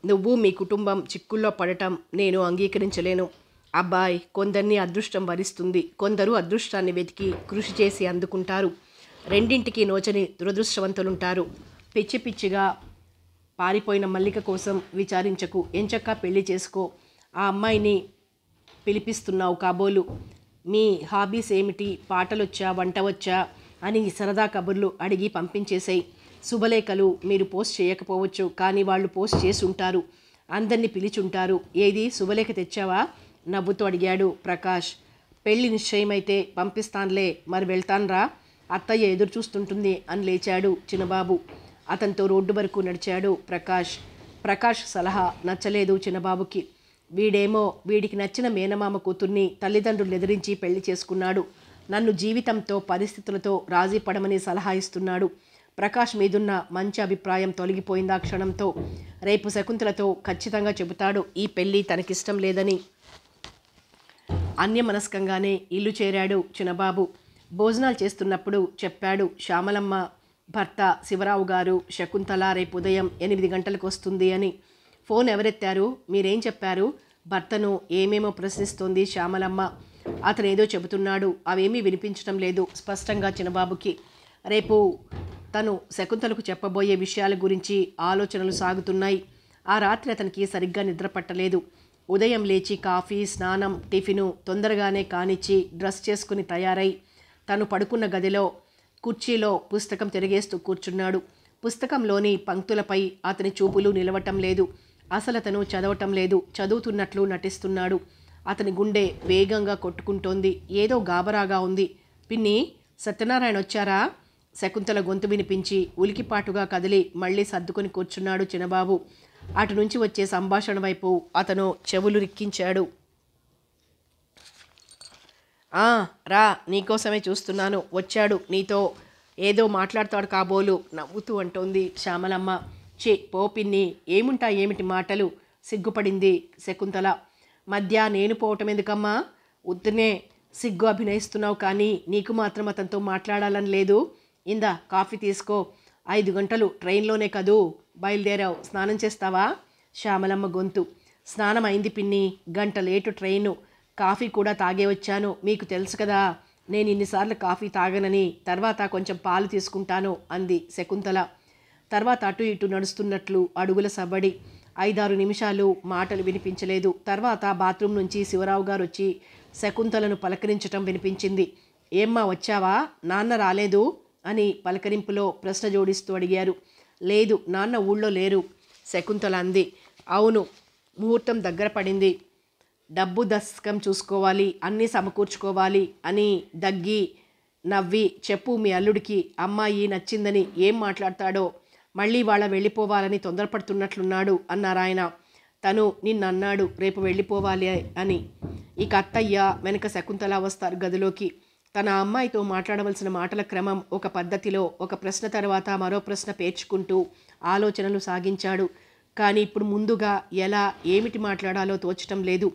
నువ్వు మీ కుటుంబం చిక్కుల్లో పడటం నేను అంగీకరించలేను. అబ్బాయ్, కొందరిని అదృష్టం వరిస్తుంది, కొందరు అదృష్టాన్ని వెతికి కృషి చేసి అందుకుంటారు. రెండింటికి నోచని దురదృష్టవంతులుంటారు. పిచ్చి పిచ్చిగా పారిపోయిన మల్లిక కోసం విచారించకు. ఎంచక్కా పెళ్లి చేసుకో. ఆ అమ్మాయిని పిలిపిస్తున్నావు కాబోలు. మీ హాబీస్ ఏమిటి? పాటలొచ్చా, వంట వచ్చా అని సరదా కబుర్లు అడిగి పంపించేసాయి. శుభలేఖలు మీరు పోస్ట్ చేయకపోవచ్చు, కానీ వాళ్ళు పోస్ట్ చేసి ఉంటారు. అందరినీ పిలిచుంటారు. ఏది, శుభలేఖ తెచ్చావా నవ్వుతూ అడిగాడు ప్రకాష్. పెళ్లి నిశ్చయమైతే పంపిస్తాన్లే, మరి వెళ్తాన్రా, అత్తయ్య ఎదురు చూస్తుంటుంది అని లేచాడు చిన్నబాబు. అతనితో రోడ్డు వరకు నడిచాడు ప్రకాష్ సలహా నచ్చలేదు చిన్నబాబుకి. వీడేమో వీడికి నచ్చిన మేనమామ కూతుర్ని తల్లిదండ్రులు ఎదిరించి పెళ్లి చేసుకున్నాడు. నన్ను జీవితంతో పరిస్థితులతో రాజీ పడమని సలహా ఇస్తున్నాడు. ప్రకాష్ మీదున్న మంచి అభిప్రాయం తొలగిపోయిందా క్షణంతో. రేపు శకుంతలతో ఖచ్చితంగా చెబుతాడు ఈ పెళ్ళి తనకిష్టం లేదని. అన్యమనస్కంగానే ఇల్లు చేరాడు చిన్నబాబు. భోజనాలు చేస్తున్నప్పుడు చెప్పాడు శ్యామలమ్మ భర్త శివరావు గారు శకుంతల రేపు ఉదయం 8 గంటలకు వస్తుంది అని. ఫోన్ ఎవరెత్తారు? మీరేం చెప్పారు? భర్తను ఏమేమో ప్రశ్నిస్తోంది శ్యామలమ్మ. అతనేదో చెబుతున్నాడు, అవేమీ వినిపించడం లేదు స్పష్టంగా చిన్నబాబుకి. రేపు తను శకుంతలకు చెప్పబోయే విషయాల గురించి ఆలోచనలు సాగుతున్నాయి. ఆ రాత్రి అతనికి సరిగ్గా నిద్ర పట్టలేదు. ఉదయం లేచి కాఫీ, స్నానం, టిఫిను తొందరగానే కానిచ్చి డ్రెస్ చేసుకుని తయారై తను పడుకున్న గదిలో కుర్చీలో పుస్తకం తిరిగేస్తూ కూర్చున్నాడు. పుస్తకంలోని పంక్తులపై అతని చూపులు నిలవటం లేదు. అసలు అతను చదవటం లేదు, చదువుతున్నట్లు నటిస్తున్నాడు. అతని గుండె వేగంగా కొట్టుకుంటోంది. ఏదో గాబరాగా ఉంది. పిన్ని, సత్యనారాయణ వచ్చారా? శకుంతల గొంతు వినిపించి ఉలికిపాటుగా కదిలి మళ్ళీ సర్దుకొని కూర్చున్నాడు చిన్నబాబు. అటు నుంచి వచ్చే సంభాషణ వైపు అతను చెవులు రిక్కించాడు. రా, నీకోసమే చూస్తున్నాను. వచ్చాడు, నీతో ఏదో మాట్లాడతాడు కాబోలు నవ్వుతూ అంటోంది శ్యామలమ్మ. పో పిన్ని, ఏమిటి మాటలు? సిగ్గుపడింది శకుంతల. మధ్య నేను పోవటం ఎందుకమ్మా? ఉత్తనే సిగ్గు అభినయిస్తున్నావు, కానీ నీకు మాత్రం అతనితో మాట్లాడాలని లేదు. ఇందా కాఫీ తీసుకో. 5 గంటలు ట్రైన్లోనే కదూ బయలుదేరావు, స్నానం చేస్తావా? శ్యామలమ్మ గొంతు. స్నానం అయింది పిన్ని, గంట లేటు ట్రైను. కాఫీ కూడా తాగే వచ్చాను. మీకు తెలుసు కదా నేను ఇన్నిసార్లు కాఫీ తాగనని. తర్వాత కొంచెం పాలు తీసుకుంటాను అంది శకుంతల. తర్వాత అటు ఇటు నడుస్తున్నట్లు అడుగుల సవ్వడి. 5-6 నిమిషాలు మాటలు వినిపించలేదు. తర్వాత బాత్రూమ్ నుంచి శివరావు గారు వచ్చి శకుంతలను పలకరించటం వినిపించింది. ఏమ్మా వచ్చావా? నాన్న రాలేదు అని పలకరింపులో ప్రశ్న జోడిస్తూ అడిగారు. లేదు, నాన్న ఊళ్ళో లేరు శకుంతల అంది. అవును, ముహూర్తం దగ్గర పడింది. డబ్బు దశకం చూసుకోవాలి, అన్నీ సమకూర్చుకోవాలి అని దగ్గి నవ్వి చెప్పు మీ అల్లుడికి. అమ్మాయి నచ్చిందని ఏం మాట్లాడతాడో. మళ్ళీ వాళ్ళ వెళ్ళిపోవాలని తొందరపడుతున్నట్లున్నాడు అన్నారాయన. తను నిన్నన్నాడు రేపు వెళ్ళిపోవాలి అని. ఇక అత్తయ్య వెనక శకుంతల వస్తారు గదిలోకి. తన అమ్మాయితో మాట్లాడవలసిన మాటల క్రమం ఒక పద్ధతిలో ఒక ప్రశ్న తర్వాత మరో ప్రశ్న పేర్చుకుంటూ ఆలోచనలు సాగించాడు. కానీ ఇప్పుడు ముందుగా ఎలా ఏమిటి మాట్లాడాలో తోచటం లేదు.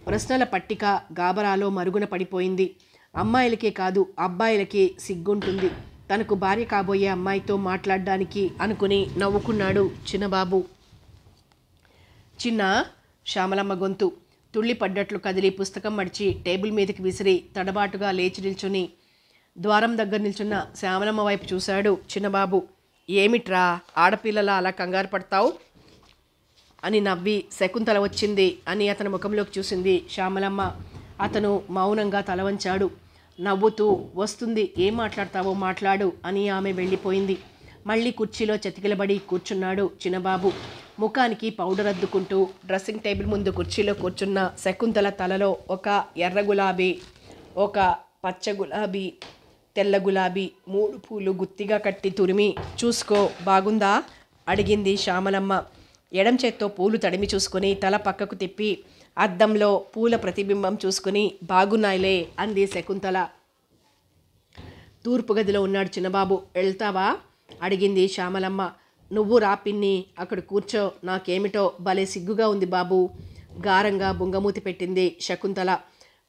ప్రశ్నల పట్టిక గాబరాలో మరుగున పడిపోయింది. అమ్మాయిలకే కాదు అబ్బాయిలకి సిగ్గుంటుంది. తనకు భార్య కాబోయే అమ్మాయితో మాట్లాడడానికి అనుకుని నవ్వుకున్నాడు చిన్నబాబు. చిన్న, శ్యామలమ్మ గొంతు. తుళ్ళి పడ్డట్లు కదిలి పుస్తకం మడిచి టేబుల్ మీదకి విసిరి తడబాటుగా లేచి నిల్చుని ద్వారం దగ్గర నిల్చున్న శ్యామలమ్మ వైపు చూశాడు చిన్నబాబు. ఏమిట్రా ఆడపిల్లలా అలా కంగారు పడతావు అని నవ్వి శకుంతల వచ్చింది అని అతని ముఖంలోకి చూసింది శ్యామలమ్మ. అతను మౌనంగా తలవంచాడు. నవ్వుతూ వస్తుంది, ఏం మాట్లాడతావో మాట్లాడు అని ఆమె వెళ్ళిపోయింది. మళ్ళీ కుర్చీలో చతికిలబడి కూర్చున్నాడు చిన్నబాబు. ముఖానికి పౌడర్ అద్దుకుంటూ డ్రెస్సింగ్ టేబుల్ ముందు కుర్చీలో కూర్చున్న శకుంతల తలలో ఒక ఎర్ర గులాబీ, ఒక పచ్చ గులాబీ, తెల్ల గులాబీ 3 పూలు గుత్తిగా కట్టి తురిమి చూసుకో బాగుందా అడిగింది శ్యామలమ్మ. ఎడం చేత్తో పూలు తడిమి చూసుకుని తల పక్కకు తిప్పి అద్దంలో పూల ప్రతిబింబం చూసుకుని బాగున్నాయిలే అంది శకుంతల. తూర్పు గదిలో ఉన్నాడు చిన్నబాబు. వెళ్తావా అడిగింది శ్యామలమ్మ. నువ్వు రా పిన్ని, అక్కడ కూర్చో. నాకేమిటో భలే సిగ్గుగా ఉంది బాబు గారంగా బుంగమూతి పెట్టింది శకుంతల.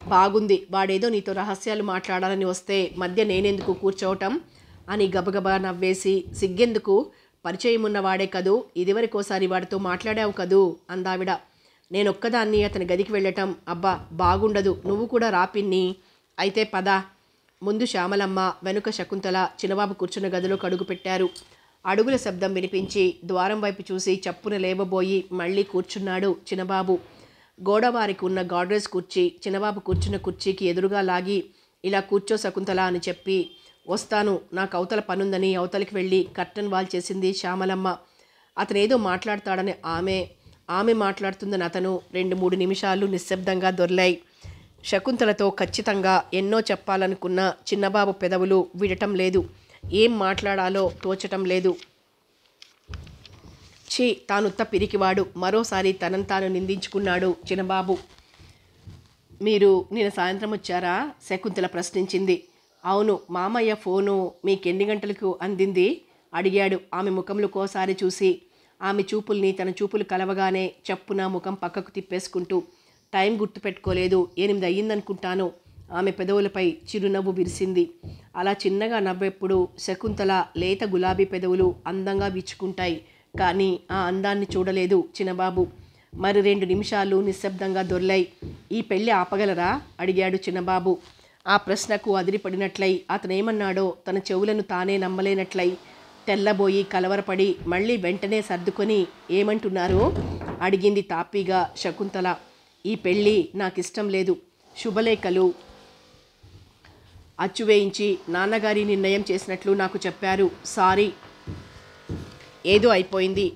బాగుంది, వాడేదో నీతో రహస్యాలు మాట్లాడాలని వస్తే మధ్య నేనెందుకు కూర్చోవటం అని గబగబా నవ్వేసి, సిగ్గెందుకు, పరిచయం ఉన్నవాడే కదూ, ఇదివరకోసారి వాడితో మాట్లాడావు కదూ అందావిడ. నేనొక్కదాన్ని అతని గదికి వెళ్ళటం అబ్బా బాగుండదు, నువ్వు కూడా రా పిన్ని. అయితే పద. ముందు శ్యామలమ్మ, వెనుక శకుంతల చిన్నబాబు కూర్చున్న గదిలో అడుగు పెట్టారు. అడుగుల శబ్దం వినిపించి ద్వారం వైపు చూసి చప్పున లేవబోయి మళ్ళీ కూర్చున్నాడు చిన్నబాబు. గోడవారికి ఉన్న గాడ్రేజ్ కుర్చీ చిన్నబాబు కూర్చున్న కుర్చీకి ఎదురుగా లాగి, ఇలా కూర్చో శకుంతల అని చెప్పి, వస్తాను, నాకు అవతల పనుందని అవతలికి వెళ్ళి కర్టన్ వాల్ చేసింది శ్యామలమ్మ. అతనేదో మాట్లాడతాడని ఆమె మాట్లాడుతుందని అతను 2-3 నిమిషాలు నిశ్శబ్దంగా దొర్లాయి. శకుంతలతో ఖచ్చితంగా ఎన్నో చెప్పాలనుకున్న చిన్నబాబు పెదవులు విడటం లేదు. ఏం మాట్లాడాలో తోచటం లేదు. తానుత్త పిరికివాడు. మరోసారి తనను తాను నిందించుకున్నాడు చిన్నబాబు. మీరు నిన్న సాయంత్రం వచ్చారా? శకుంతల ప్రశ్నించింది. అవును, మామయ్య ఫోను మీకెన్ని గంటలకు అందింది అడిగాడు ఆమె ముఖంలోకోసారి చూసి. ఆమె చూపుల్ని తన చూపులు కలవగానే చప్పున ముఖం పక్కకు తిప్పేసుకుంటూ, టైం గుర్తుపెట్టుకోలేదు, 8 అయ్యిందనుకుంటాను. ఆమె పెదవులపై చిరునవ్వు విరిసింది. అలా చిన్నగా నవ్వెప్పుడు శకుంతల లేత గులాబీ పెదవులు అందంగా విచ్చుకుంటాయి. కానీ ఆ అందాన్ని చూడలేదు చిన్నబాబు. మరి 2 నిమిషాలు నిశ్శబ్దంగా దొర్లాయి. ఈ పెళ్ళి ఆపగలరా అడిగాడు చిన్నబాబు. ఆ ప్రశ్నకు అదిరిపడినట్లయి అతనేమన్నాడో తన చెవులను తానే నమ్మలేనట్లయి తెల్లబోయి కలవరపడి మళ్ళీ వెంటనే సర్దుకొని, ఏమంటున్నారు అడిగింది తాపీగా శకుంతల. ఈ పెళ్ళి నాకిష్టం లేదు. శుభలేఖలు అచ్చు వేయించి నాన్నగారి నిర్ణయం చేసినట్లు నాకు చెప్పారు. సారీ, ఏదో అయిపోయింది.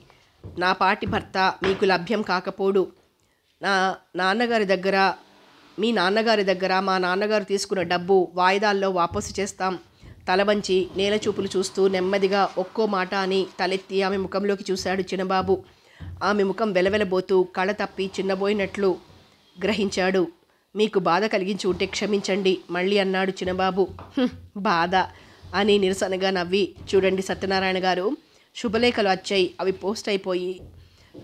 నా పాటి భర్త మీకు లభ్యం కాకపోడు. మీ నాన్నగారి దగ్గర మా నాన్నగారు తీసుకున్న డబ్బు వాయిదాల్లో వాపసు చేస్తాం. తల వంచి నేల చూపులు చూస్తూ నెమ్మదిగా ఒక్కో మాట అని తలెత్తి ఆమె ముఖంలోకి చూశాడు చిన్నబాబు. ఆమె ముఖం వెలవెలబోతూ కళ తప్పి చిన్నబోయినట్లు గ్రహించాడు. మీకు బాధ కలిగించి ఉంటే క్షమించండి మళ్ళీ అన్నాడు చిన్నబాబు. బాధ అని నిరసనగా నవ్వి, చూడండి సత్యనారాయణ గారు, శుభలేఖలు వచ్చాయి, అవి పోస్ట్ అయిపోయి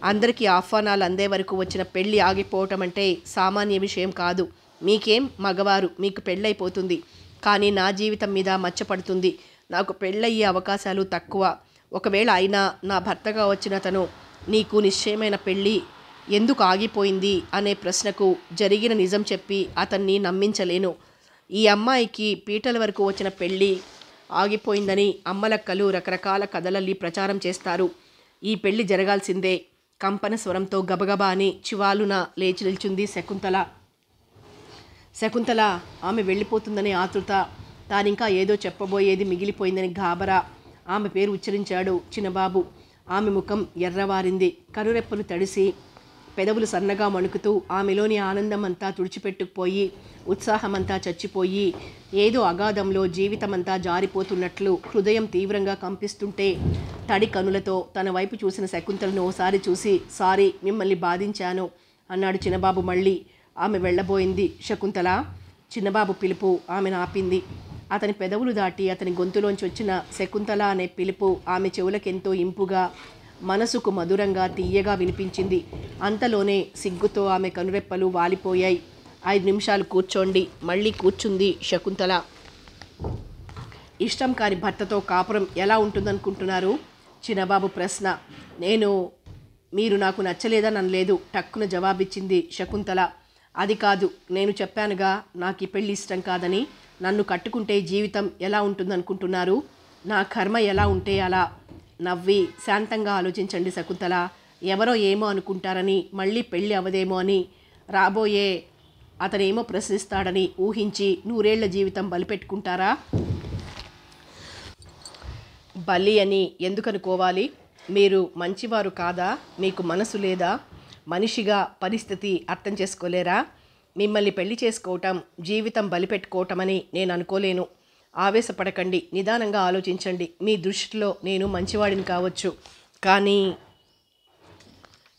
అందరికీ ఆహ్వానాలు అందే వరకు వచ్చిన పెళ్ళి ఆగిపోవటం అంటే సామాన్య విషయం కాదు. మీకేం మగవారు, మీకు పెళ్ళైపోతుంది. కానీ నా జీవితం మీద మచ్చపడుతుంది. నాకు పెళ్ళయ్యే అవకాశాలు తక్కువ. ఒకవేళ అయినా నా భర్తగా వచ్చిన తను నీకు నిశ్చయమైన పెళ్ళి ఎందుకు ఆగిపోయింది అనే ప్రశ్నకు జరిగిన నిజం చెప్పి అతన్ని నమ్మించలేను. ఈ అమ్మాయికి పీటల వరకు వచ్చిన పెళ్ళి ఆగిపోయిందని అమ్మలక్కలు రకరకాల కథలల్లి ప్రచారం చేస్తారు. ఈ పెళ్ళి జరగాల్సిందే. కంపన స్వరంతో గబగబా అని చివాలున లేచి నిల్చుంది శకుంతల. ఆమె వెళ్ళిపోతుందనే ఆతృత, తానింకా ఏదో చెప్పబోయేది మిగిలిపోయిందని గాబరా. ఆమె పేరు ఉచ్చరించాడు చిన్నబాబు. ఆమె ముఖం ఎర్రవారింది. కనురెప్పలు తడిసి పెదవులు సన్నగా వణుకుతూ ఆమెలోని ఆనందం అంతా తుడిచిపెట్టుకుపోయి, ఉత్సాహమంతా చచ్చిపోయి, ఏదో అగాధంలో జీవితమంతా జారిపోతున్నట్లు హృదయం తీవ్రంగా కంపిస్తుంటే తడి కనులతో తన వైపు చూసిన శకుంతలను ఓసారి చూసి, సారీ మిమ్మల్ని బాధించాను అన్నాడు చిన్నబాబు. మళ్ళీ ఆమె వెళ్ళబోయింది. శకుంతల, చిన్నబాబు పిలుపు ఆమెను ఆపింది. అతని పెదవులు దాటి అతని గొంతులోంచి వచ్చిన శకుంతల అనే పిలుపు ఆమె చెవులకెంతో ఇంపుగా, మనసుకు మధురంగా తీయగా వినిపించింది. అంతలోనే సిగ్గుతో ఆమె కనురెప్పలు వాలిపోయాయి. 5 నిమిషాలు కూర్చోండి. మళ్ళీ కూర్చుంది శకుంతల. ఇష్టం కాని భర్తతో కాపురం ఎలా ఉంటుందనుకుంటున్నారు? చిన్నబాబు ప్రశ్న. మీరు నాకు నచ్చలేదని అనలేదు, టక్కున జవాబిచ్చింది శకుంతల. అది కాదు, నేను చెప్పానుగా నాకు ఈ పెళ్ళి ఇష్టం కాదని. నన్ను కట్టుకుంటే జీవితం ఎలా ఉంటుందనుకుంటున్నారు? నా కర్మ ఎలా ఉంటే అలా. నవ్వి, శాంతంగా ఆలోచించండి శకుంతల. ఎవరో ఏమో అనుకుంటారని, మళ్ళీ పెళ్ళి అవదేమో అని, రాబోయే అతనేమో ప్రశ్నిస్తాడని ఊహించి 100 ఏళ్ల జీవితం బలిపెట్టుకుంటారా? బలి అని ఎందుకు అనుకోవాలి? మీరు మంచివారు కాదా? మీకు మనసు లేదా? మనిషిగా పరిస్థితి అర్థం చేసుకోలేరా? మిమ్మల్ని పెళ్లి చేసుకోవటం జీవితం బలిపెట్టుకోవటమని నేను అనుకోలేను. ఆవేశపడకండి, నిదానంగా ఆలోచించండి. మీ దృష్టిలో నేను మంచివాడిని కావచ్చు,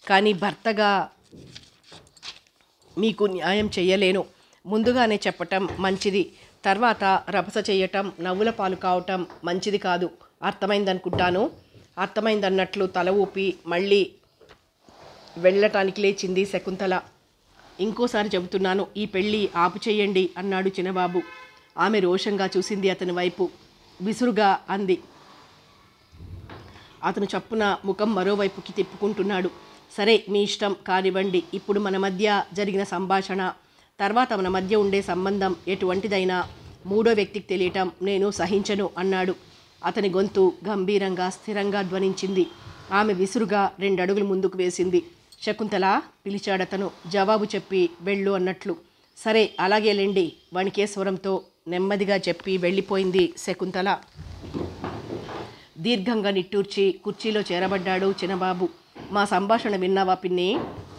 కానీ భర్తగా మీకు న్యాయం చెయ్యలేను. ముందుగానే చెప్పటం మంచిది, తర్వాత రభస చేయటం, నవ్వుల పాలు కావటం మంచిది కాదు. అర్థమైందనుకుంటాను. అర్థమైందన్నట్లు తల ఊపి మళ్ళీ వెళ్ళటానికి లేచింది శకుంతల. ఇంకోసారి చెబుతున్నాను, ఈ పెళ్ళి ఆపు చెయ్యండి అన్నాడు చిన్నబాబు. ఆమె రోషంగా చూసింది అతని వైపు. విసురుగా అంది. అతను చప్పున ముఖం మరోవైపుకి తిప్పుకుంటున్నాడు. సరే, మీ ఇష్టం, కానివ్వండి. ఇప్పుడు మన మధ్య జరిగిన సంభాషణ, తర్వాత మన మధ్య ఉండే సంబంధం ఎటువంటిదైనా 3వ వ్యక్తికి తెలియటం నేను సహించను అన్నాడు. అతని గొంతు గంభీరంగా స్థిరంగా ధ్వనించింది. ఆమె విసురుగా 2 అడుగులు ముందుకు వేసింది. శకుంతల, పిలిచాడతను జవాబు చెప్పి వెళ్ళు అన్నట్లు. సరే అలాగేలేండి వణికే స్వరంతో నెమ్మదిగా చెప్పి వెళ్ళిపోయింది శకుంతల. దీర్ఘంగా నిట్టూర్చి కుర్చీలో చేరబడ్డాడు చిన్నబాబు. మా సంభాషణ విన్నావా పిన్ని?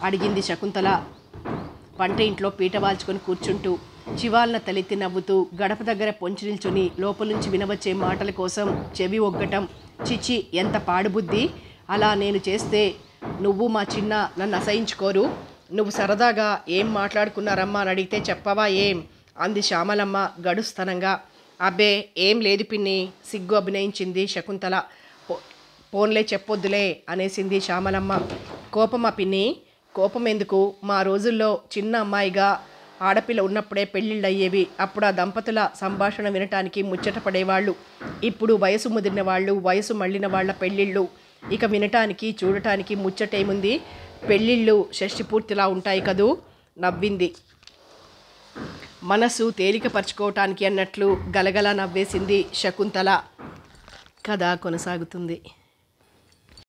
అడిగింది శకుంతల వంట ఇంట్లో పీట వాల్చుకొని కూర్చుంటూ. చివాలన తలెత్తి నవ్వుతూ గడప దగ్గర పొంచి నిల్చుని లోపల నుంచి వినవచ్చే మాటల కోసం చెవి ఒగ్గటం. చిచి, ఎంత పాడుబుద్ధి! అలా నేను చేస్తే నువ్వు మా చిన్న నన్ను అసహించుకోరు? నువ్వు సరదాగా ఏం మాట్లాడుకున్నారమ్మా అని అడిగితే చెప్పవా ఏం? అంది శ్యామలమ్మ గడుస్తనంగా. అబ్బే ఏం లేదు పిన్ని, సిగ్గు అభినయించింది శకుంతల. పోన్లే చెప్పొద్దులే అనేసింది శ్యామలమ్మ. కోపమా పిన్ని? కోపం ఎందుకు? మా రోజుల్లో చిన్న అమ్మాయిగా ఆడపిల్ల ఉన్నప్పుడే పెళ్ళిళ్ళు అయ్యేవి. అప్పుడు ఆ దంపతుల సంభాషణ వినటానికి ముచ్చట పడేవాళ్ళు. ఇప్పుడు వయసు ముదిరిన వాళ్ళు, వయసు మళ్ళిన వాళ్ళ పెళ్ళిళ్ళు ఇక వినటానికి చూడటానికి ముచ్చటేముంది? పెళ్ళిళ్ళు షష్టిపూర్తిలా ఉంటాయి కదూ. నవ్వింది. మనసు తేలికపరచుకోవటానికి అన్నట్లు గలగలా నవ్వేసింది శకుంతల. కథ కొనసాగుతుంది.